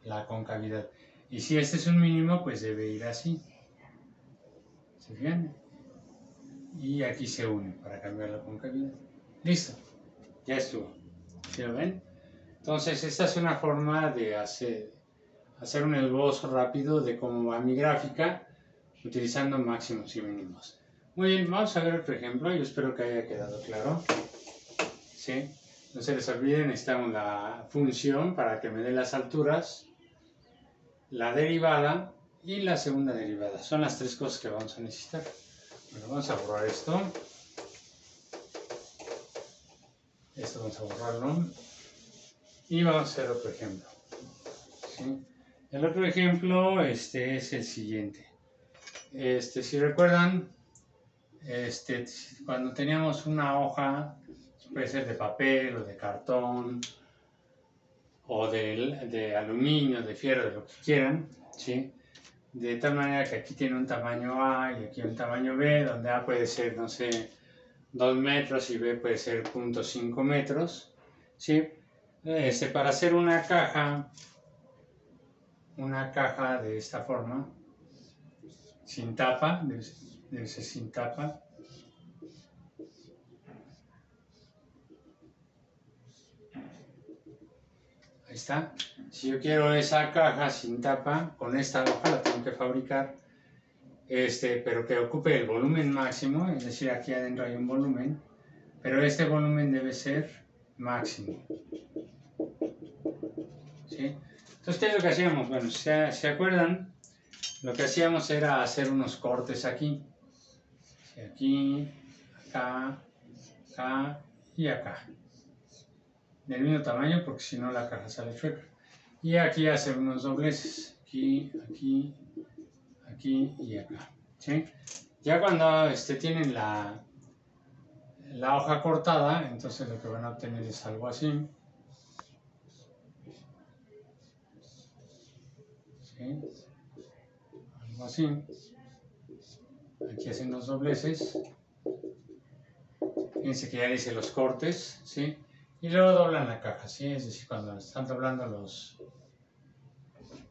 la concavidad. Y si este es un mínimo, pues debe ir así. ¿Sí? Bien, y aquí se une para cambiar la concavidad. Listo, ya estuvo. ¿Sí lo ven? Entonces, esta es una forma de hacer un esbozo rápido de cómo va mi gráfica utilizando máximos y mínimos. Muy bien, vamos a ver otro ejemplo. Yo espero que haya quedado claro. ¿Sí? No se les olvide, necesitamos la función para que me dé las alturas, la derivada y la segunda derivada. Son las tres cosas que vamos a necesitar. Bueno, vamos a borrar esto. Esto vamos a borrarlo. Y vamos a hacer otro ejemplo. ¿Sí? El otro ejemplo es el siguiente. Si recuerdan, cuando teníamos una hoja, puede ser de papel o de cartón o de aluminio, de fierro, de lo que quieran, ¿sí? De tal manera que aquí tiene un tamaño A y aquí un tamaño B, donde A puede ser, no sé, 2 metros y B puede ser 0.5 metros, ¿sí? Para hacer una caja de esta forma, sin tapa, debe ser sin tapa. Ahí está. Si yo quiero esa caja sin tapa, con esta hoja la tengo que fabricar, pero que ocupe el volumen máximo, es decir, aquí adentro hay un volumen, pero este volumen debe ser máximo. ¿Sí? Entonces, ¿qué es lo que hacíamos? Bueno, ¿se acuerdan? Lo que hacíamos era hacer unos cortes aquí. Aquí, acá, acá y acá. Del mismo tamaño, porque si no la caja sale chueca. Y aquí hacer unos dobleces. Aquí, aquí, aquí y acá. ¿Sí? Ya cuando tienen la hoja cortada, entonces lo que van a obtener es algo así. ¿Sí? Algo así. Aquí hacen los dobleces. Fíjense que ya hice los cortes, ¿sí? Y luego doblan la caja, ¿sí? Es decir, cuando están doblando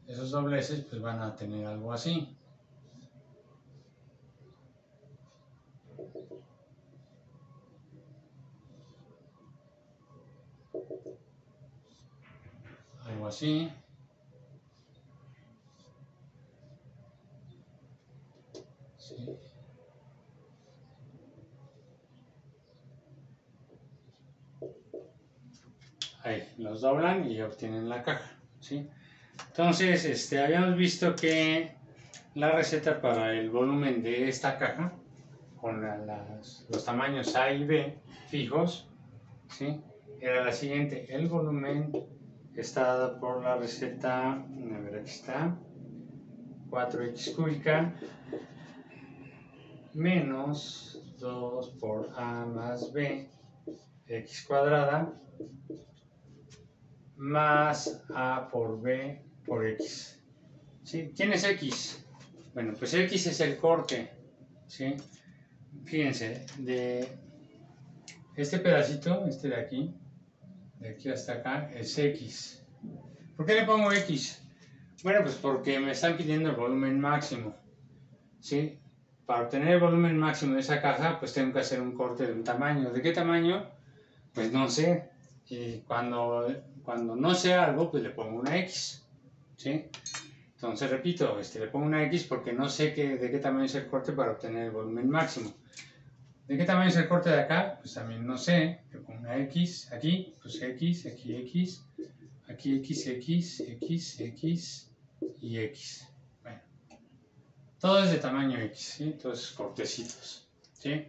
esos dobleces, pues van a tener algo así. Algo así. ¿Sí? Ahí, los doblan y obtienen la caja, ¿sí? Entonces, habíamos visto que la receta para el volumen de esta caja, con los tamaños A y B fijos, ¿sí? Era la siguiente. El volumen está dado por la receta, a ver, aquí está, 4x cúbica menos 2 por A más B, x cuadrada, más A por B por X. ¿Sí? ¿Quién es X? Bueno, pues X es el corte, ¿sí? Fíjense, de este pedacito, de aquí hasta acá, es X. ¿Por qué le pongo X? Bueno, pues porque me están pidiendo el volumen máximo, ¿sí? Para obtener el volumen máximo de esa caja, pues tengo que hacer un corte de un tamaño. ¿De qué tamaño? Pues no sé. Y cuando no sé algo, pues le pongo una X, ¿sí? Entonces, repito, le pongo una X porque no sé de qué tamaño es el corte para obtener el volumen máximo. ¿De qué tamaño es el corte de acá? Pues también no sé. Le pongo una X aquí, pues X, aquí X, aquí X, X, X, X y X. Bueno, todo es de tamaño X, ¿sí? Entonces, cortecitos, ¿sí?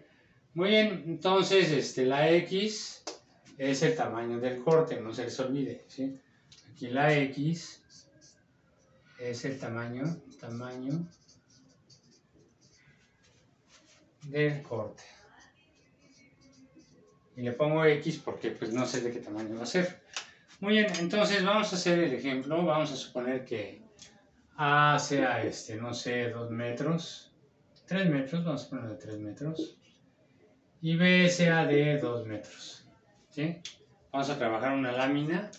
Muy bien, entonces la X es el tamaño del corte, no se les olvide, ¿sí? Aquí la X es el tamaño del corte. Y le pongo X porque pues no sé de qué tamaño va a ser. Muy bien, entonces vamos a hacer el ejemplo. Vamos a suponer que A sea, no sé, 2 metros, 3 metros, vamos a ponerle 3 metros. Y B sea de 2 metros, ¿sí? Vamos a trabajar una lámina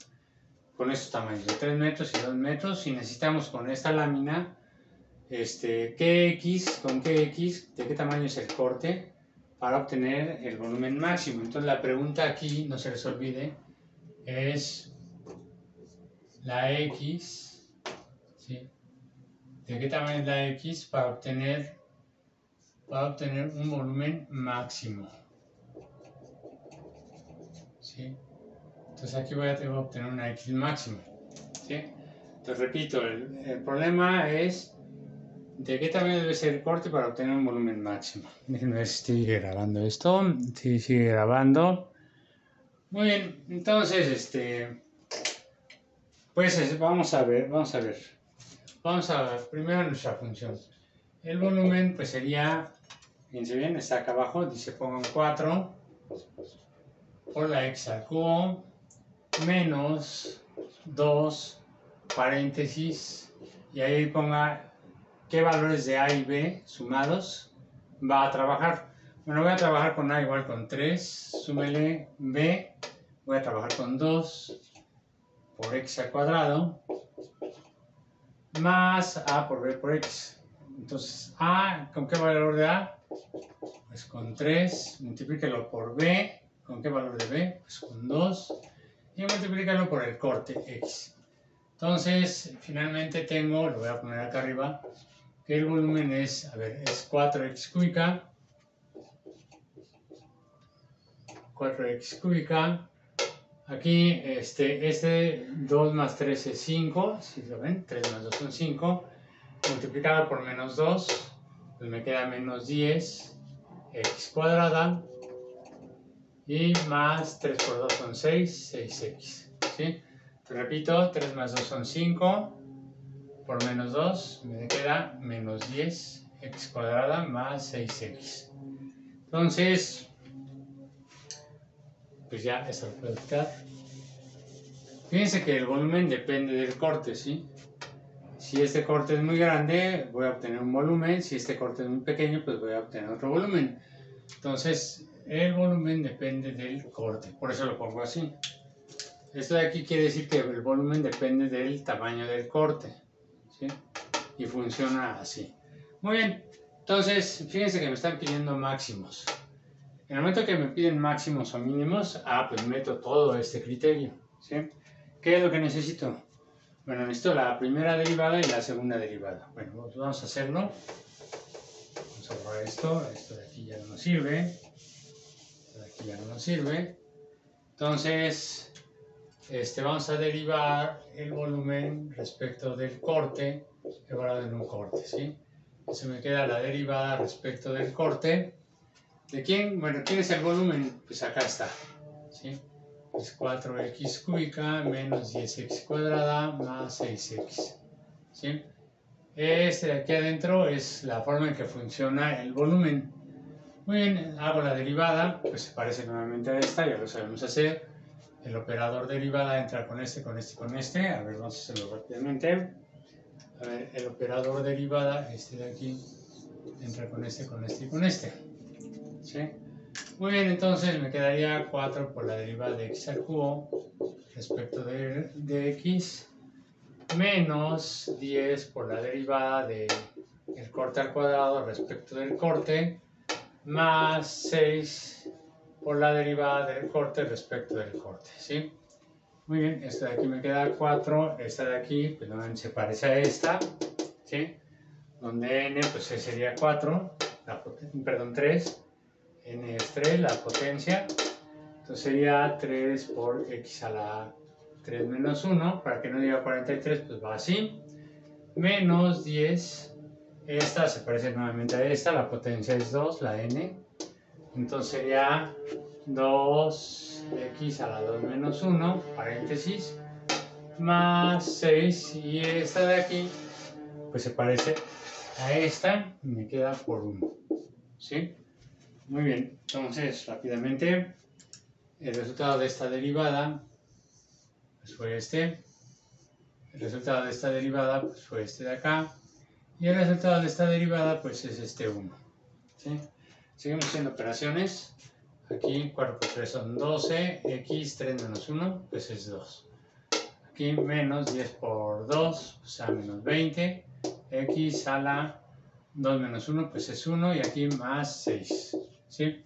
con estos tamaños, de 3 metros y 2 metros. Y necesitamos con esta lámina, con qué X, de qué tamaño es el corte, para obtener el volumen máximo. Entonces la pregunta aquí, no se les olvide, es la X, ¿sí? ¿De qué tamaño es la X para obtener un volumen máximo? ¿Sí? Entonces aquí voy a obtener una X máximo, ¿sí? Entonces repito, el problema es ¿de qué tamaño debe ser el corte para obtener un volumen máximo? Déjenme ver si sigue grabando esto. Sí, sigue grabando. Muy bien, entonces, pues vamos a ver. Vamos a ver primero nuestra función. El volumen, pues sería, fíjense bien, está acá abajo, dice pongan 4 por la X al cubo menos 2 paréntesis y ahí ponga qué valores de A y B sumados va a trabajar. Bueno, voy a trabajar con A igual con 3, súmele B, voy a trabajar con 2 por X al cuadrado, más A por B por X. Entonces, A, ¿con qué valor de A? Pues con 3, multiplícalo por B, ¿con qué valor de B? Pues con 2, y multiplícalo por el corte X. Entonces, finalmente tengo, lo voy a poner acá arriba, que el volumen es, a ver, es 4x cúbica, 4x cúbica. Aquí, este 2 más 3 es 5, si lo ven, 3 más 2 son 5, multiplicado por menos 2, pues me queda menos 10, x cuadrada, y más 3 por 2 son 6, 6x, ¿sí? Te repito, 3 más 2 son 5, por menos 2 me queda menos 10, x cuadrada más 6x. Entonces, pues ya, eso lo puedo quitar. Fíjense que el volumen depende del corte, ¿sí? Si este corte es muy grande, voy a obtener un volumen. Si este corte es muy pequeño, pues voy a obtener otro volumen. Entonces, el volumen depende del corte. Por eso lo pongo así. Esto de aquí quiere decir que el volumen depende del tamaño del corte, ¿sí? Y funciona así. Muy bien. Entonces, fíjense que me están pidiendo máximos. En el momento que me piden máximos o mínimos, pues meto todo este criterio, ¿sí? ¿Qué es lo que necesito? Bueno, necesito la primera derivada y la segunda derivada. Bueno, pues vamos a hacerlo. Vamos a borrar esto de aquí ya no nos sirve. Esto de aquí ya no nos sirve. Entonces, vamos a derivar el volumen respecto del corte, evaluado en un corte, ¿sí? Entonces me queda la derivada respecto del corte. ¿De quién? Bueno, ¿quién es el volumen? Pues acá está, ¿sí? Es 4x cúbica menos 10x cuadrada más 6x, ¿sí? Este de aquí adentro es la forma en que funciona el volumen. Muy bien, hago la derivada, pues se parece nuevamente a esta, ya lo sabemos hacer. El operador derivada entra con este, con este y con este. A ver, vamos a hacerlo rápidamente. A ver, el operador derivada, este de aquí, entra con este, con este y con este, ¿sí? Muy bien, entonces me quedaría 4 por la derivada de x al cubo respecto de x, menos 10 por la derivada del corte al cuadrado respecto del corte, más 6 por la derivada del corte respecto del corte, ¿sí? Muy bien, esta de aquí me queda 4, esta de aquí, pues no se parece a esta, ¿sí? Donde n, pues sería 4, perdón, 3, n es 3, la potencia, entonces sería 3 por x a la 3 menos 1, para que no diga 43, pues va así, menos 10, esta se parece nuevamente a esta, la potencia es 2, la n, entonces sería 2x a la 2 menos 1, paréntesis, más 6, y esta de aquí, pues se parece a esta, y me queda por 1, ¿sí? Muy bien, entonces rápidamente, el resultado de esta derivada pues fue este, el resultado de esta derivada pues fue este de acá, y el resultado de esta derivada pues es este 1, ¿sí? Seguimos haciendo operaciones. Aquí 4 por 3 son 12, x 3 menos 1 pues es 2. Aquí menos 10 por 2, o sea menos 20, x a la 2 menos 1 pues es 1, y aquí más 6, ¿sí?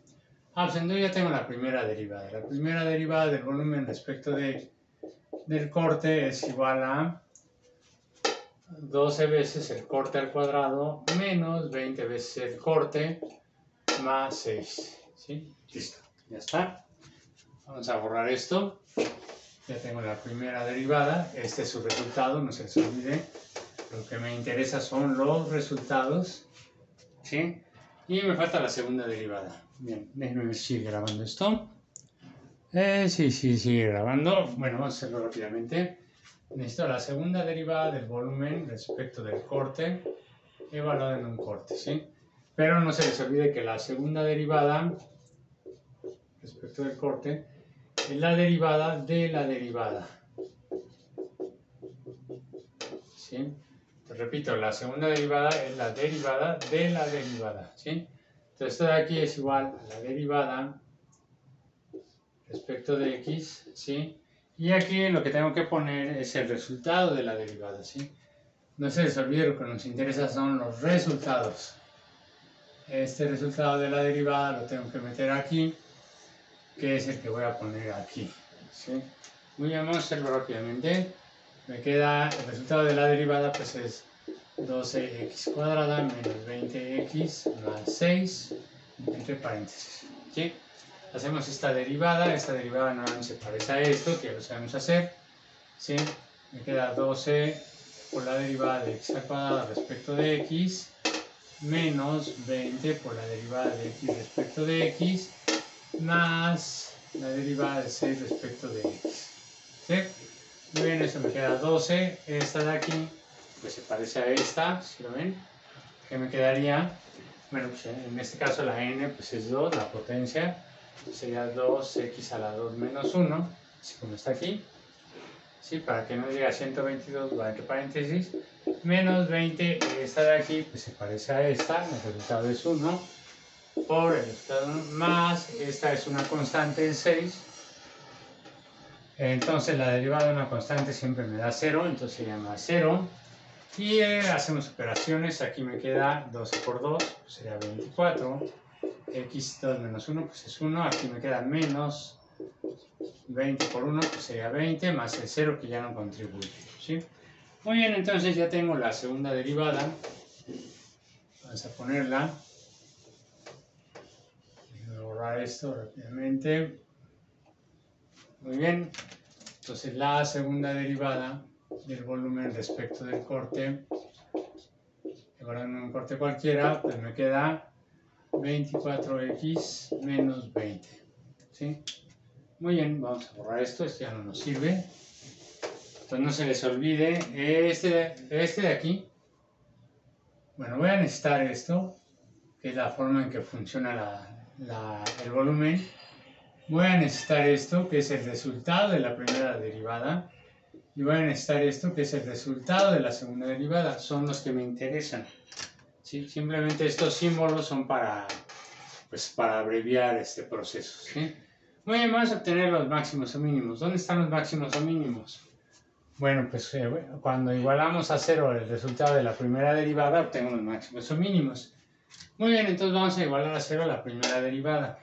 Pues entonces ya tengo la primera derivada. La primera derivada del volumen respecto del corte es igual a 12 veces el corte al cuadrado menos 20 veces el corte más 6, ¿sí? Listo, ya está. Vamos a borrar esto. Ya tengo la primera derivada. Este es su resultado, no se les olvide. Lo que me interesa son los resultados, ¿sí? Y me falta la segunda derivada. Bien, déjenme ver si sigue grabando esto. Sí, sigue grabando. Bueno, vamos a hacerlo rápidamente. Necesito la segunda derivada del volumen respecto del corte, evaluado en un corte, ¿sí? Pero no se les olvide que la segunda derivada respecto del corte es la derivada de la derivada, ¿sí? Te repito, la segunda derivada es la derivada de la derivada, ¿sí? Entonces esto de aquí es igual a la derivada respecto de x, ¿sí? Y aquí lo que tengo que poner es el resultado de la derivada, ¿sí? No se les olvide, lo que nos interesa son los resultados. Este resultado de la derivada lo tengo que meter aquí, que es el que voy a poner aquí, ¿sí? Muy bien, vamos a hacerlo rápidamente. Me queda el resultado de la derivada, pues es 12x cuadrada menos 20x más 6 entre paréntesis, ¿sí? Hacemos esta derivada normalmente se parece a esto, que ya lo sabemos hacer, ¿sí? Me queda 12 por la derivada de x al cuadrado respecto de x, menos 20 por la derivada de x respecto de x, más la derivada de 6 respecto de x, ¿sí? Muy bien, eso me queda 12, esta de aquí, pues se parece a esta, si lo ven, que me quedaría, bueno, pues en este caso la n pues es 2, la potencia, sería 2x a la 2 menos 1, así como está aquí, ¿sí? Para que no llegue a 122, va entre paréntesis, menos 20, esta de aquí, pues se parece a esta, el resultado es 1, por el resultado más, esta es una constante en 6, entonces la derivada de una constante siempre me da 0, entonces sería más 0, y hacemos operaciones, aquí me queda 12 por 2, pues sería 24, x2 menos 1, pues es 1, aquí me queda menos 20 por 1, pues sería 20, más el 0 que ya no contribuye, ¿sí? Muy bien, entonces ya tengo la segunda derivada, vamos a ponerla, voy a borrar esto rápidamente, muy bien, entonces la segunda derivada del volumen respecto del corte, guardando un corte cualquiera, pues me queda 24x menos 20, ¿sí? Muy bien, vamos a borrar esto ya no nos sirve. Entonces no se les olvide este de aquí. Bueno, voy a necesitar esto, que es la forma en que funciona el volumen. Voy a necesitar esto, que es el resultado de la primera derivada. Y voy a necesitar esto, que es el resultado de la segunda derivada. Son los que me interesan, ¿sí? Simplemente estos símbolos son para abreviar este proceso, ¿sí? Muy bien, vamos a obtener los máximos o mínimos. ¿Dónde están los máximos o mínimos? Bueno, pues cuando igualamos a 0 el resultado de la primera derivada, obtengo los máximos o mínimos. Muy bien, entonces vamos a igualar a 0 la primera derivada.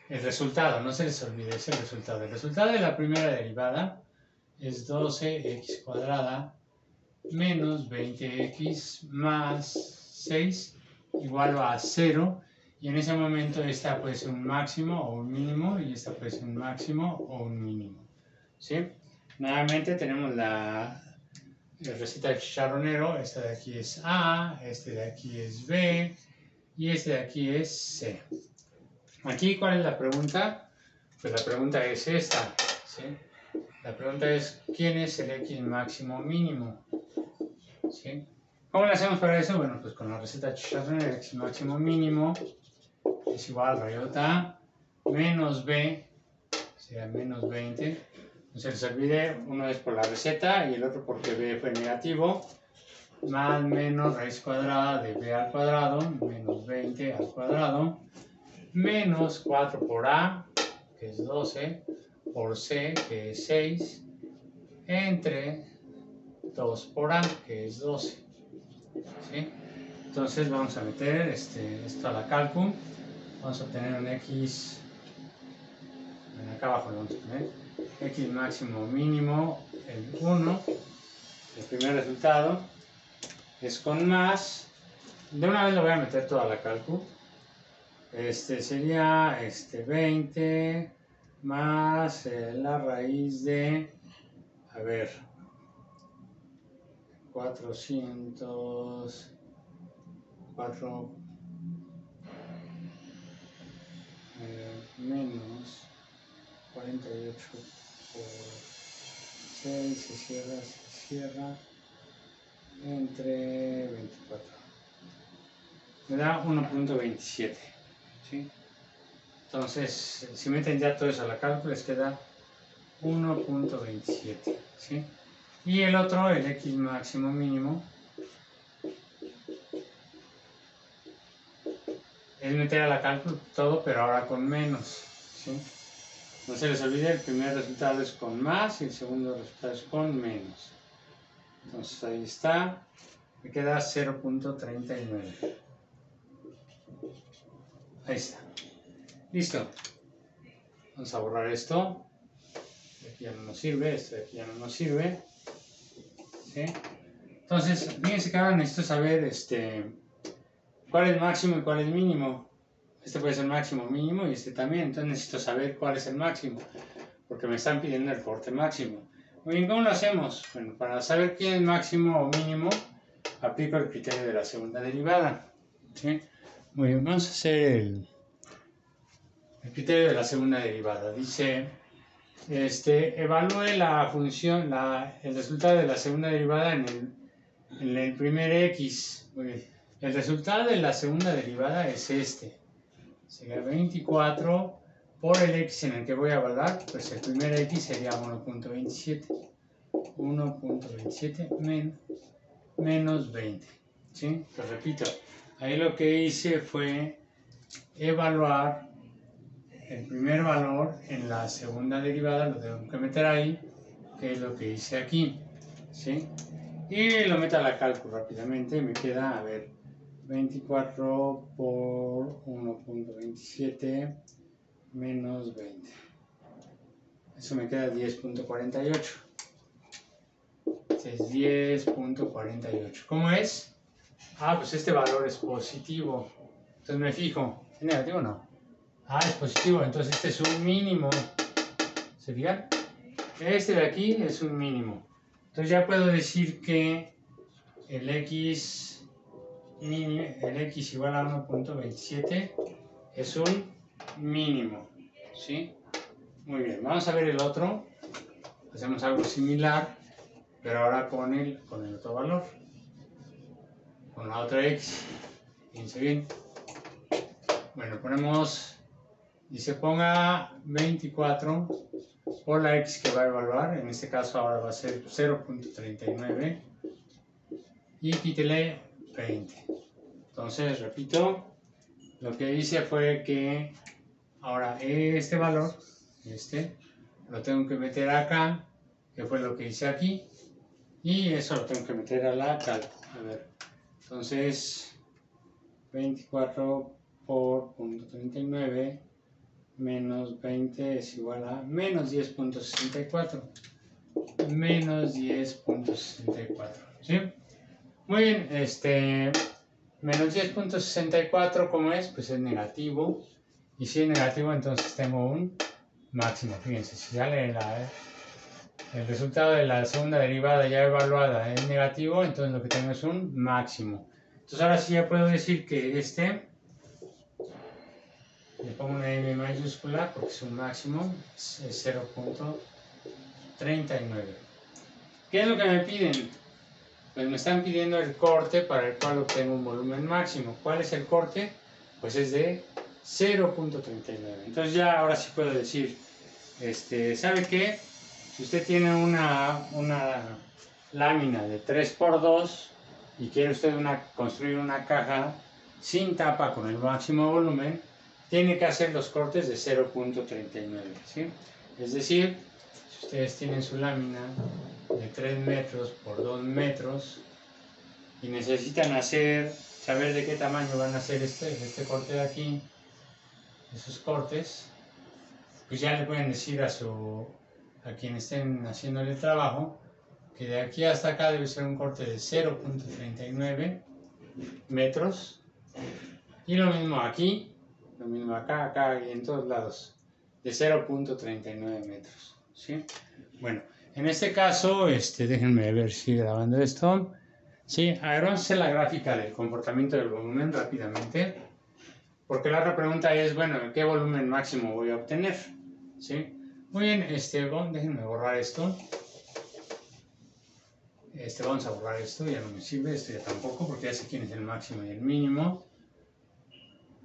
El resultado, no se les olvide, es el resultado. El resultado de la primera derivada es 12x cuadrada menos 20x más 6 igual a 0. Y en ese momento esta puede ser un máximo o un mínimo y esta puede ser un máximo o un mínimo, ¿sí? Nuevamente tenemos la receta del chicharronero, esta de aquí es A, este de aquí es B y este de aquí es C. Aquí, ¿cuál es la pregunta? Pues la pregunta es esta, ¿sí? La pregunta es, ¿quién es el X máximo mínimo? ¿Sí? ¿Cómo lo hacemos para eso? Bueno, pues con la receta chicharronero, X máximo mínimo es igual a rayota A menos B, sería menos 20. No se les olvide, uno es por la receta y el otro porque B fue negativo, más menos raíz cuadrada de B al cuadrado, menos 20 al cuadrado, menos 4 por A, que es 12, por C, que es 6, entre 2 por A, que es 12. ¿Sí? Entonces vamos a meter esto a la calcu, vamos a obtener un X, acá abajo lo vamos a poner, X máximo mínimo, el 1, el primer resultado, es con más, de una vez lo voy a meter toda la calcu, sería 20 más la raíz de, a ver, 404 menos 48 por 6, se cierra, entre 24. Me da 1.27, ¿sí? Entonces, si meten ya todo eso a la cálculo, les queda 1.27, ¿sí? Y el otro, el X máximo mínimo, es meter a la cálculo todo, pero ahora con menos, ¿sí? No se les olvide, el primer resultado es con más y el segundo resultado es con menos. Entonces ahí está, me queda 0.39. Ahí está. Listo. Vamos a borrar esto. Aquí ya no nos sirve, esto de aquí ya no nos sirve. ¿Sí? Entonces, fíjense que ahora necesito saber cuál es máximo y cuál es mínimo. Este puede ser máximo o mínimo y este también. Entonces necesito saber cuál es el máximo, porque me están pidiendo el corte máximo. Muy bien, ¿cómo lo hacemos? Bueno, para saber quién es máximo o mínimo, aplico el criterio de la segunda derivada. ¿Sí? Muy bien, vamos a hacer el criterio de la segunda derivada. Dice, evalúe la función, el resultado de la segunda derivada en el primer x. Muy bien. El resultado de la segunda derivada es este. Sería 24 por el x en el que voy a evaluar, pues el primer x sería 1.27. 1.27 menos 20. ¿Sí? Lo repito. Ahí lo que hice fue evaluar el primer valor en la segunda derivada, lo tengo que meter ahí, que es lo que hice aquí. ¿Sí? Y lo meto a la cálculo rápidamente y me queda, a ver, 24 por 1.27 menos 20. Eso me queda 10.48. Es 10.48. ¿Cómo es? Pues este valor es positivo. Entonces me fijo. ¿Es negativo o no? Es positivo. Entonces este es un mínimo. ¿Se fijan? Este de aquí es un mínimo. Entonces ya puedo decir que el x igual a 1.27 es un mínimo. ¿Sí? Muy bien. Vamos a ver el otro. Hacemos algo similar, pero ahora con el otro valor. Con la otra x. Fíjense bien. Bueno, ponemos, dice ponga 24 por la x que va a evaluar. En este caso ahora va a ser 0.39 y quítele 20. Entonces, repito, lo que hice fue que ahora este valor, lo tengo que meter acá, que fue lo que hice aquí, y eso lo tengo que meter a la cálculo. A ver, entonces 24 por 0.39 menos 20 es igual a menos 10.64. Menos 10.64. ¿Sí? Muy bien, menos 10.64, ¿cómo es? Pues es negativo. Y si es negativo, entonces tengo un máximo. Fíjense, si sale el resultado de la segunda derivada ya evaluada es negativo, entonces lo que tengo es un máximo. Entonces ahora sí ya puedo decir que le pongo una M mayúscula porque es un máximo, es 0.39. ¿Qué es lo que me piden? Pues me están pidiendo el corte para el cual obtengo un volumen máximo. ¿Cuál es el corte? Pues es de 0.39. Entonces ya ahora sí puedo decir, ¿sabe qué? Si usted tiene una lámina de 3×2 y quiere usted construir una caja sin tapa con el máximo volumen, tiene que hacer los cortes de 0.39, ¿sí? Es decir, si ustedes tienen su lámina de 3 metros por 2 metros y necesitan saber de qué tamaño van a hacer este corte de aquí, esos cortes, pues ya le pueden decir a quien estén haciendo el trabajo que de aquí hasta acá debe ser un corte de 0.39 metros, y lo mismo aquí, lo mismo acá y en todos lados, de 0.39 metros, ¿sí? Bueno, en este caso, déjenme ver si grabando esto. Sí, a ver, vamos a hacer la gráfica del comportamiento del volumen rápidamente, porque la otra pregunta es, bueno, ¿qué volumen máximo voy a obtener? ¿Sí? Muy bien, déjenme borrar esto. Vamos a borrar esto, ya no me sirve, esto ya tampoco, porque ya sé quién es el máximo y el mínimo.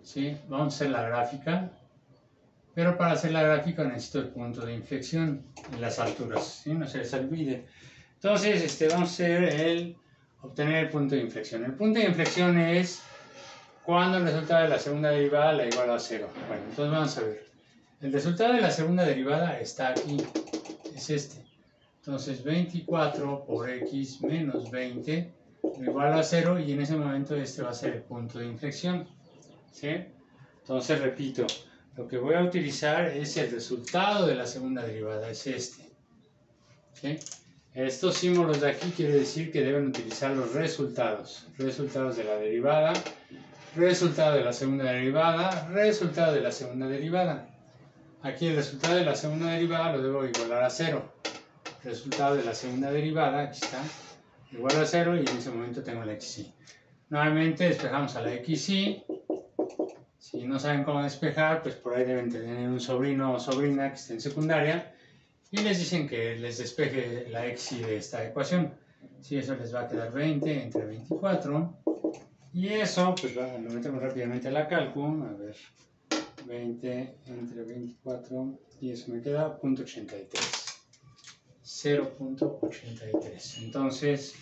¿Sí? Vamos a hacer la gráfica, pero para hacer la gráfica necesito el punto de inflexión en las alturas, ¿sí? No se les olvide. Entonces, vamos a obtener el punto de inflexión. El punto de inflexión es cuando el resultado de la segunda derivada la iguala a 0. Bueno, entonces vamos a ver. El resultado de la segunda derivada está aquí, es este. Entonces 24 por x menos 20 igual a 0 y en ese momento este va a ser el punto de inflexión. ¿Sí? Entonces repito, lo que voy a utilizar es el resultado de la segunda derivada, es este. ¿Sí? Estos símbolos de aquí quiere decir que deben utilizar los resultados. Resultados de la derivada, resultado de la segunda derivada, resultado de la segunda derivada. Aquí el resultado de la segunda derivada lo debo igualar a 0. Resultado de la segunda derivada, aquí está, igual a 0 y en ese momento tengo la xy. Nuevamente despejamos a la xy. Si no saben cómo despejar, pues por ahí deben tener un sobrino o sobrina que esté en secundaria y les dicen que les despeje la xy de esta ecuación. Si eso les va a quedar 20 entre 24 y eso pues lo metemos rápidamente a la cálculo, a ver, 20 entre 24 y eso me queda 0.83. 0.83. Entonces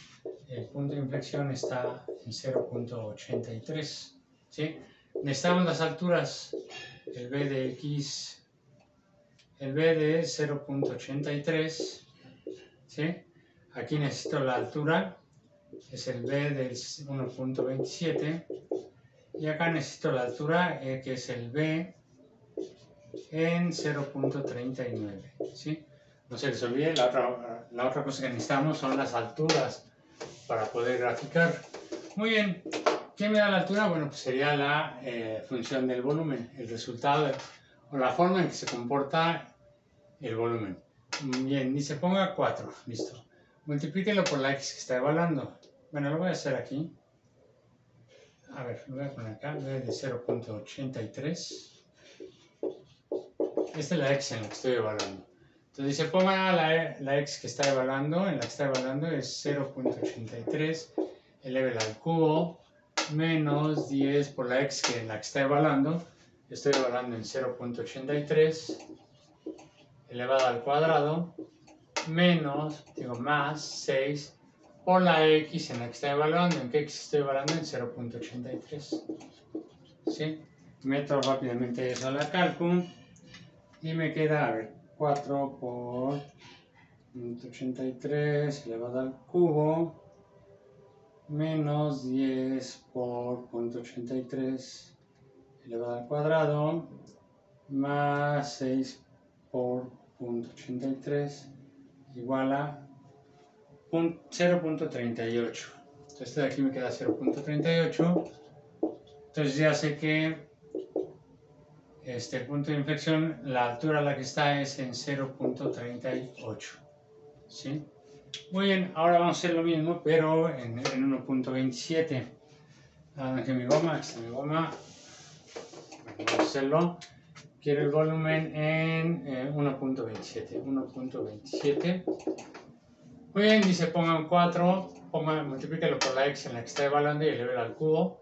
el punto de inflexión está en 0.83. ¿Sí? Necesitamos las alturas, el b de x, el b de 0.83. ¿Sí? Aquí necesito la altura, es el b del 1.27 y acá necesito la altura que es el b en 0.39. ¿Sí? No se les olvide, la otra cosa que necesitamos son las alturas para poder graficar. Muy bien, ¿qué me da la altura? Bueno, pues sería la función del volumen, el resultado o la forma en que se comporta el volumen. Bien, dice ponga 4, listo. Multiplíquelo por la x que está evaluando. Bueno, lo voy a hacer aquí. A ver, lo voy a poner acá, de 0.83. Esta es la x en la que estoy evaluando. Entonces dice, ponga la x que está evaluando, en la que está evaluando es 0.83, elévela al cubo, menos 10 por la x en la que está evaluando, estoy evaluando en 0.83, elevado al cuadrado, menos, digo más, 6 por la x en la que está evaluando, ¿en qué x estoy evaluando? En 0.83. ¿Sí? Meto rápidamente eso a la cálculo y me queda, a ver, 4 por 83 elevado al cubo menos 10 por 0.83 elevado al cuadrado más 6 por 0.83 igual a 0.38. Entonces de aquí me queda 0.38. Entonces ya sé que este punto de inflexión, la altura a la que está es en 0.38. ¿Sí? Muy bien, ahora vamos a hacer lo mismo, pero en 1.27. Aquí mi goma, aquí está mi goma. Vamos a hacerlo. Quiero el volumen en 1.27. 1.27. Muy bien, dice pongan 4, multiplíquelo por la x en la que está evaluando y elévelo al cubo.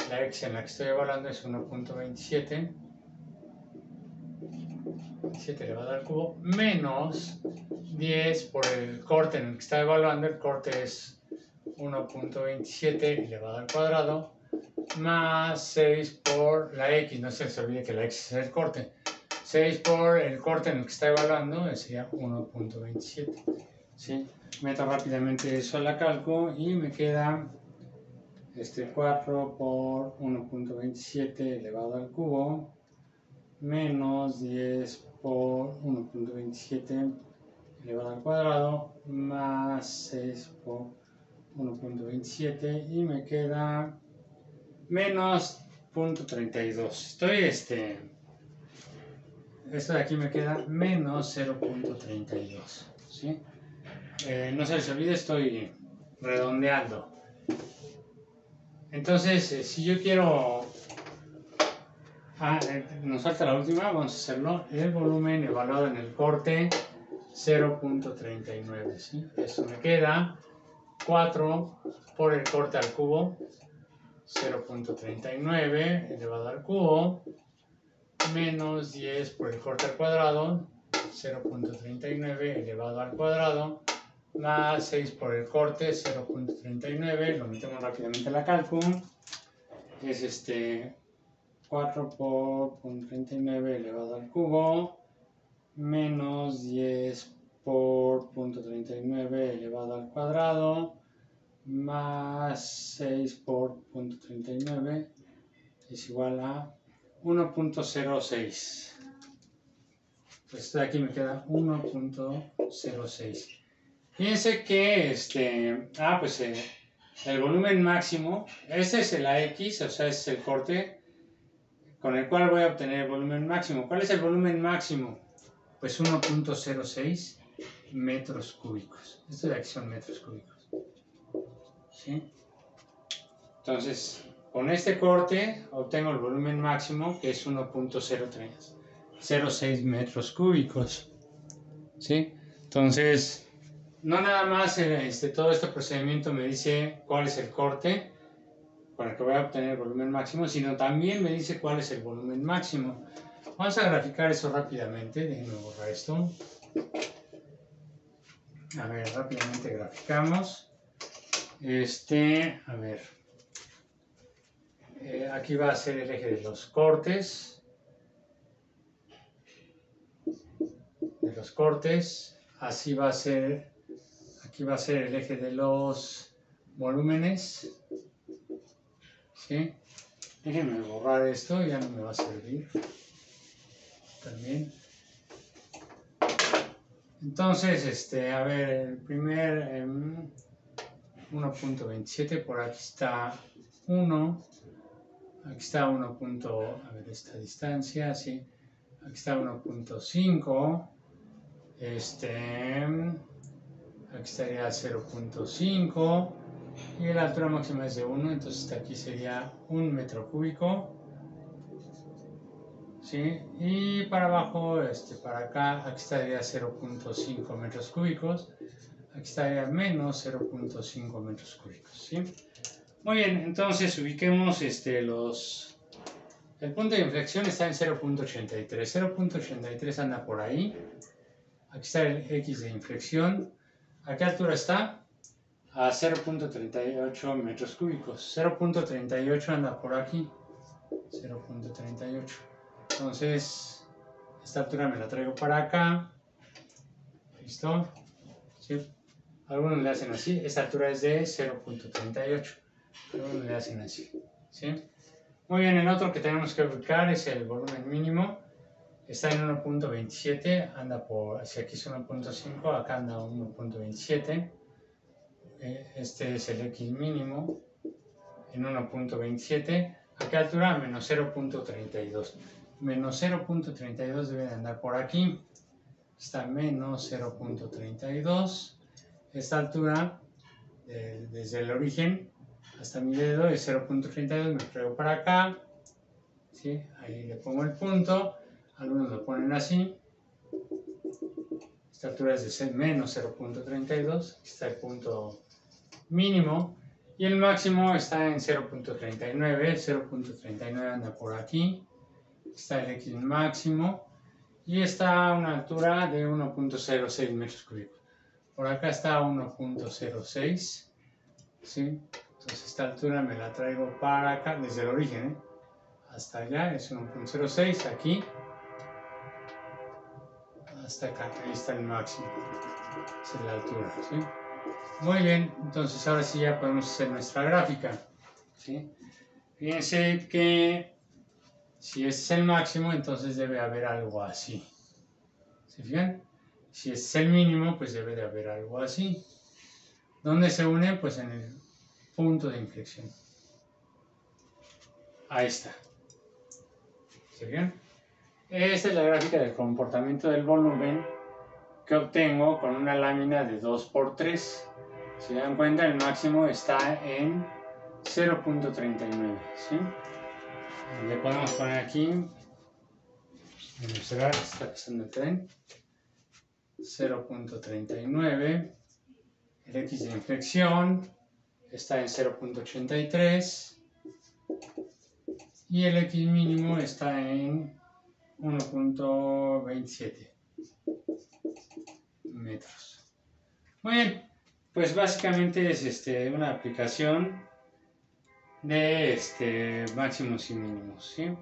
La x en la que estoy evaluando es 1.27. 7 elevado al cubo menos 10 por el corte en el que está evaluando. El corte es 1.27 elevado al cuadrado más 6 por la x. No se les olvide que la x es el corte. 6 por el corte en el que está evaluando sería 1.27. ¿Sí? Meto rápidamente eso a la cálculo y me queda 4 por 1.27 elevado al cubo menos 10 por 1.27 elevado al cuadrado más 6 por 1.27 y me queda menos 0.32. Esto de aquí me queda menos 0.32. ¿Sí? No se les olvide, estoy redondeando. Entonces, si yo quiero... nos falta la última, vamos a hacerlo. El volumen evaluado en el corte 0.39. ¿Sí? Eso me queda 4 por el corte al cubo 0.39 elevado al cubo menos 10 por el corte al cuadrado 0.39 elevado al cuadrado más 6 por el corte 0.39. Lo metemos rápidamente a la cálculo. Es 4 por 0.39 elevado al cubo menos 10 por 0.39 cuadrado más 6 por 0.39 es igual a 1.06. Pues de aquí me queda 1.06. Fíjense que el volumen máximo, este es la X, o sea, es el corte con el cual voy a obtener el volumen máximo. ¿Cuál es el volumen máximo? Pues 1.06 metros cúbicos. Esto de aquí son metros cúbicos. ¿Sí? Entonces, con este corte obtengo el volumen máximo, que es 1.06 metros cúbicos. ¿Sí? Entonces, no nada más todo este procedimiento me dice cuál es el corte con el que voy a obtener el volumen máximo, sino también me dice cuál es el volumen máximo. Vamos a graficar eso rápidamente. Déjenme borrar esto. A ver, rápidamente graficamos. A ver. Aquí va a ser el eje de los cortes. Así va a ser. Aquí va a ser el eje de los volúmenes. ¿Sí? Déjenme borrar esto, ya no me va a servir. También. Entonces, a ver, el primer 1.27, por aquí está 1. Aquí está 1. A ver, esta distancia, sí. Aquí está 1.5. Aquí estaría 0.5. Y la altura máxima es de 1, entonces aquí sería 1 metro cúbico. ¿Sí? Y para abajo, para acá, aquí estaría 0.5 metros cúbicos. Aquí estaría menos 0.5 metros cúbicos. ¿Sí? Muy bien, entonces ubiquemos el punto de inflexión está en 0.83. 0.83 anda por ahí. Aquí está el X de inflexión. ¿A qué altura está? A 0.38 metros cúbicos. 0.38 anda por aquí. 0.38. Entonces, esta altura me la traigo para acá. ¿Listo? ¿Sí? Algunos le hacen así. Esta altura es de 0.38. Algunos le hacen así. ¿Sí? Muy bien, el otro que tenemos que ubicar es el volumen mínimo. Está en 1.27, anda por, si aquí es 1.5, acá anda 1.27. Este es el X mínimo en 1.27. ¿A qué altura? Menos 0.32. Menos 0.32 debe de andar por aquí. Está menos 0.32. Esta altura, desde el origen hasta mi dedo, es 0.32. Me traigo para acá. ¿Sí? Ahí le pongo el punto. Algunos lo ponen así. Esta altura es de menos 0.32. Aquí está el punto mínimo. Y el máximo está en 0.39. 0.39 anda por aquí. Está el X máximo. Y está a una altura de 1.06 metros cúbicos. Por acá está 1.06. ¿Sí? Entonces esta altura me la traigo para acá, desde el origen, hasta allá es 1.06. Aquí hasta acá, ahí está el máximo. Esa es la altura. ¿Sí? Muy bien, entonces ahora sí ya podemos hacer nuestra gráfica. ¿Sí? Fíjense que si este es el máximo, entonces debe haber algo así. ¿Se fijan? Si este es el mínimo, pues debe de haber algo así. ¿Dónde se unen? Pues en el punto de inflexión. Ahí está. ¿Se fijan? Esta es la gráfica del comportamiento del volumen que obtengo con una lámina de 2×3. Si se dan cuenta, el máximo está en 0.39. ¿Sí? Le podemos poner aquí, en observar, está pasando el tren, 0.39. El X de inflexión está en 0.83. Y el X mínimo está en 1.27 metros. Muy bien, pues básicamente es una aplicación de máximos y mínimos, ¿sí?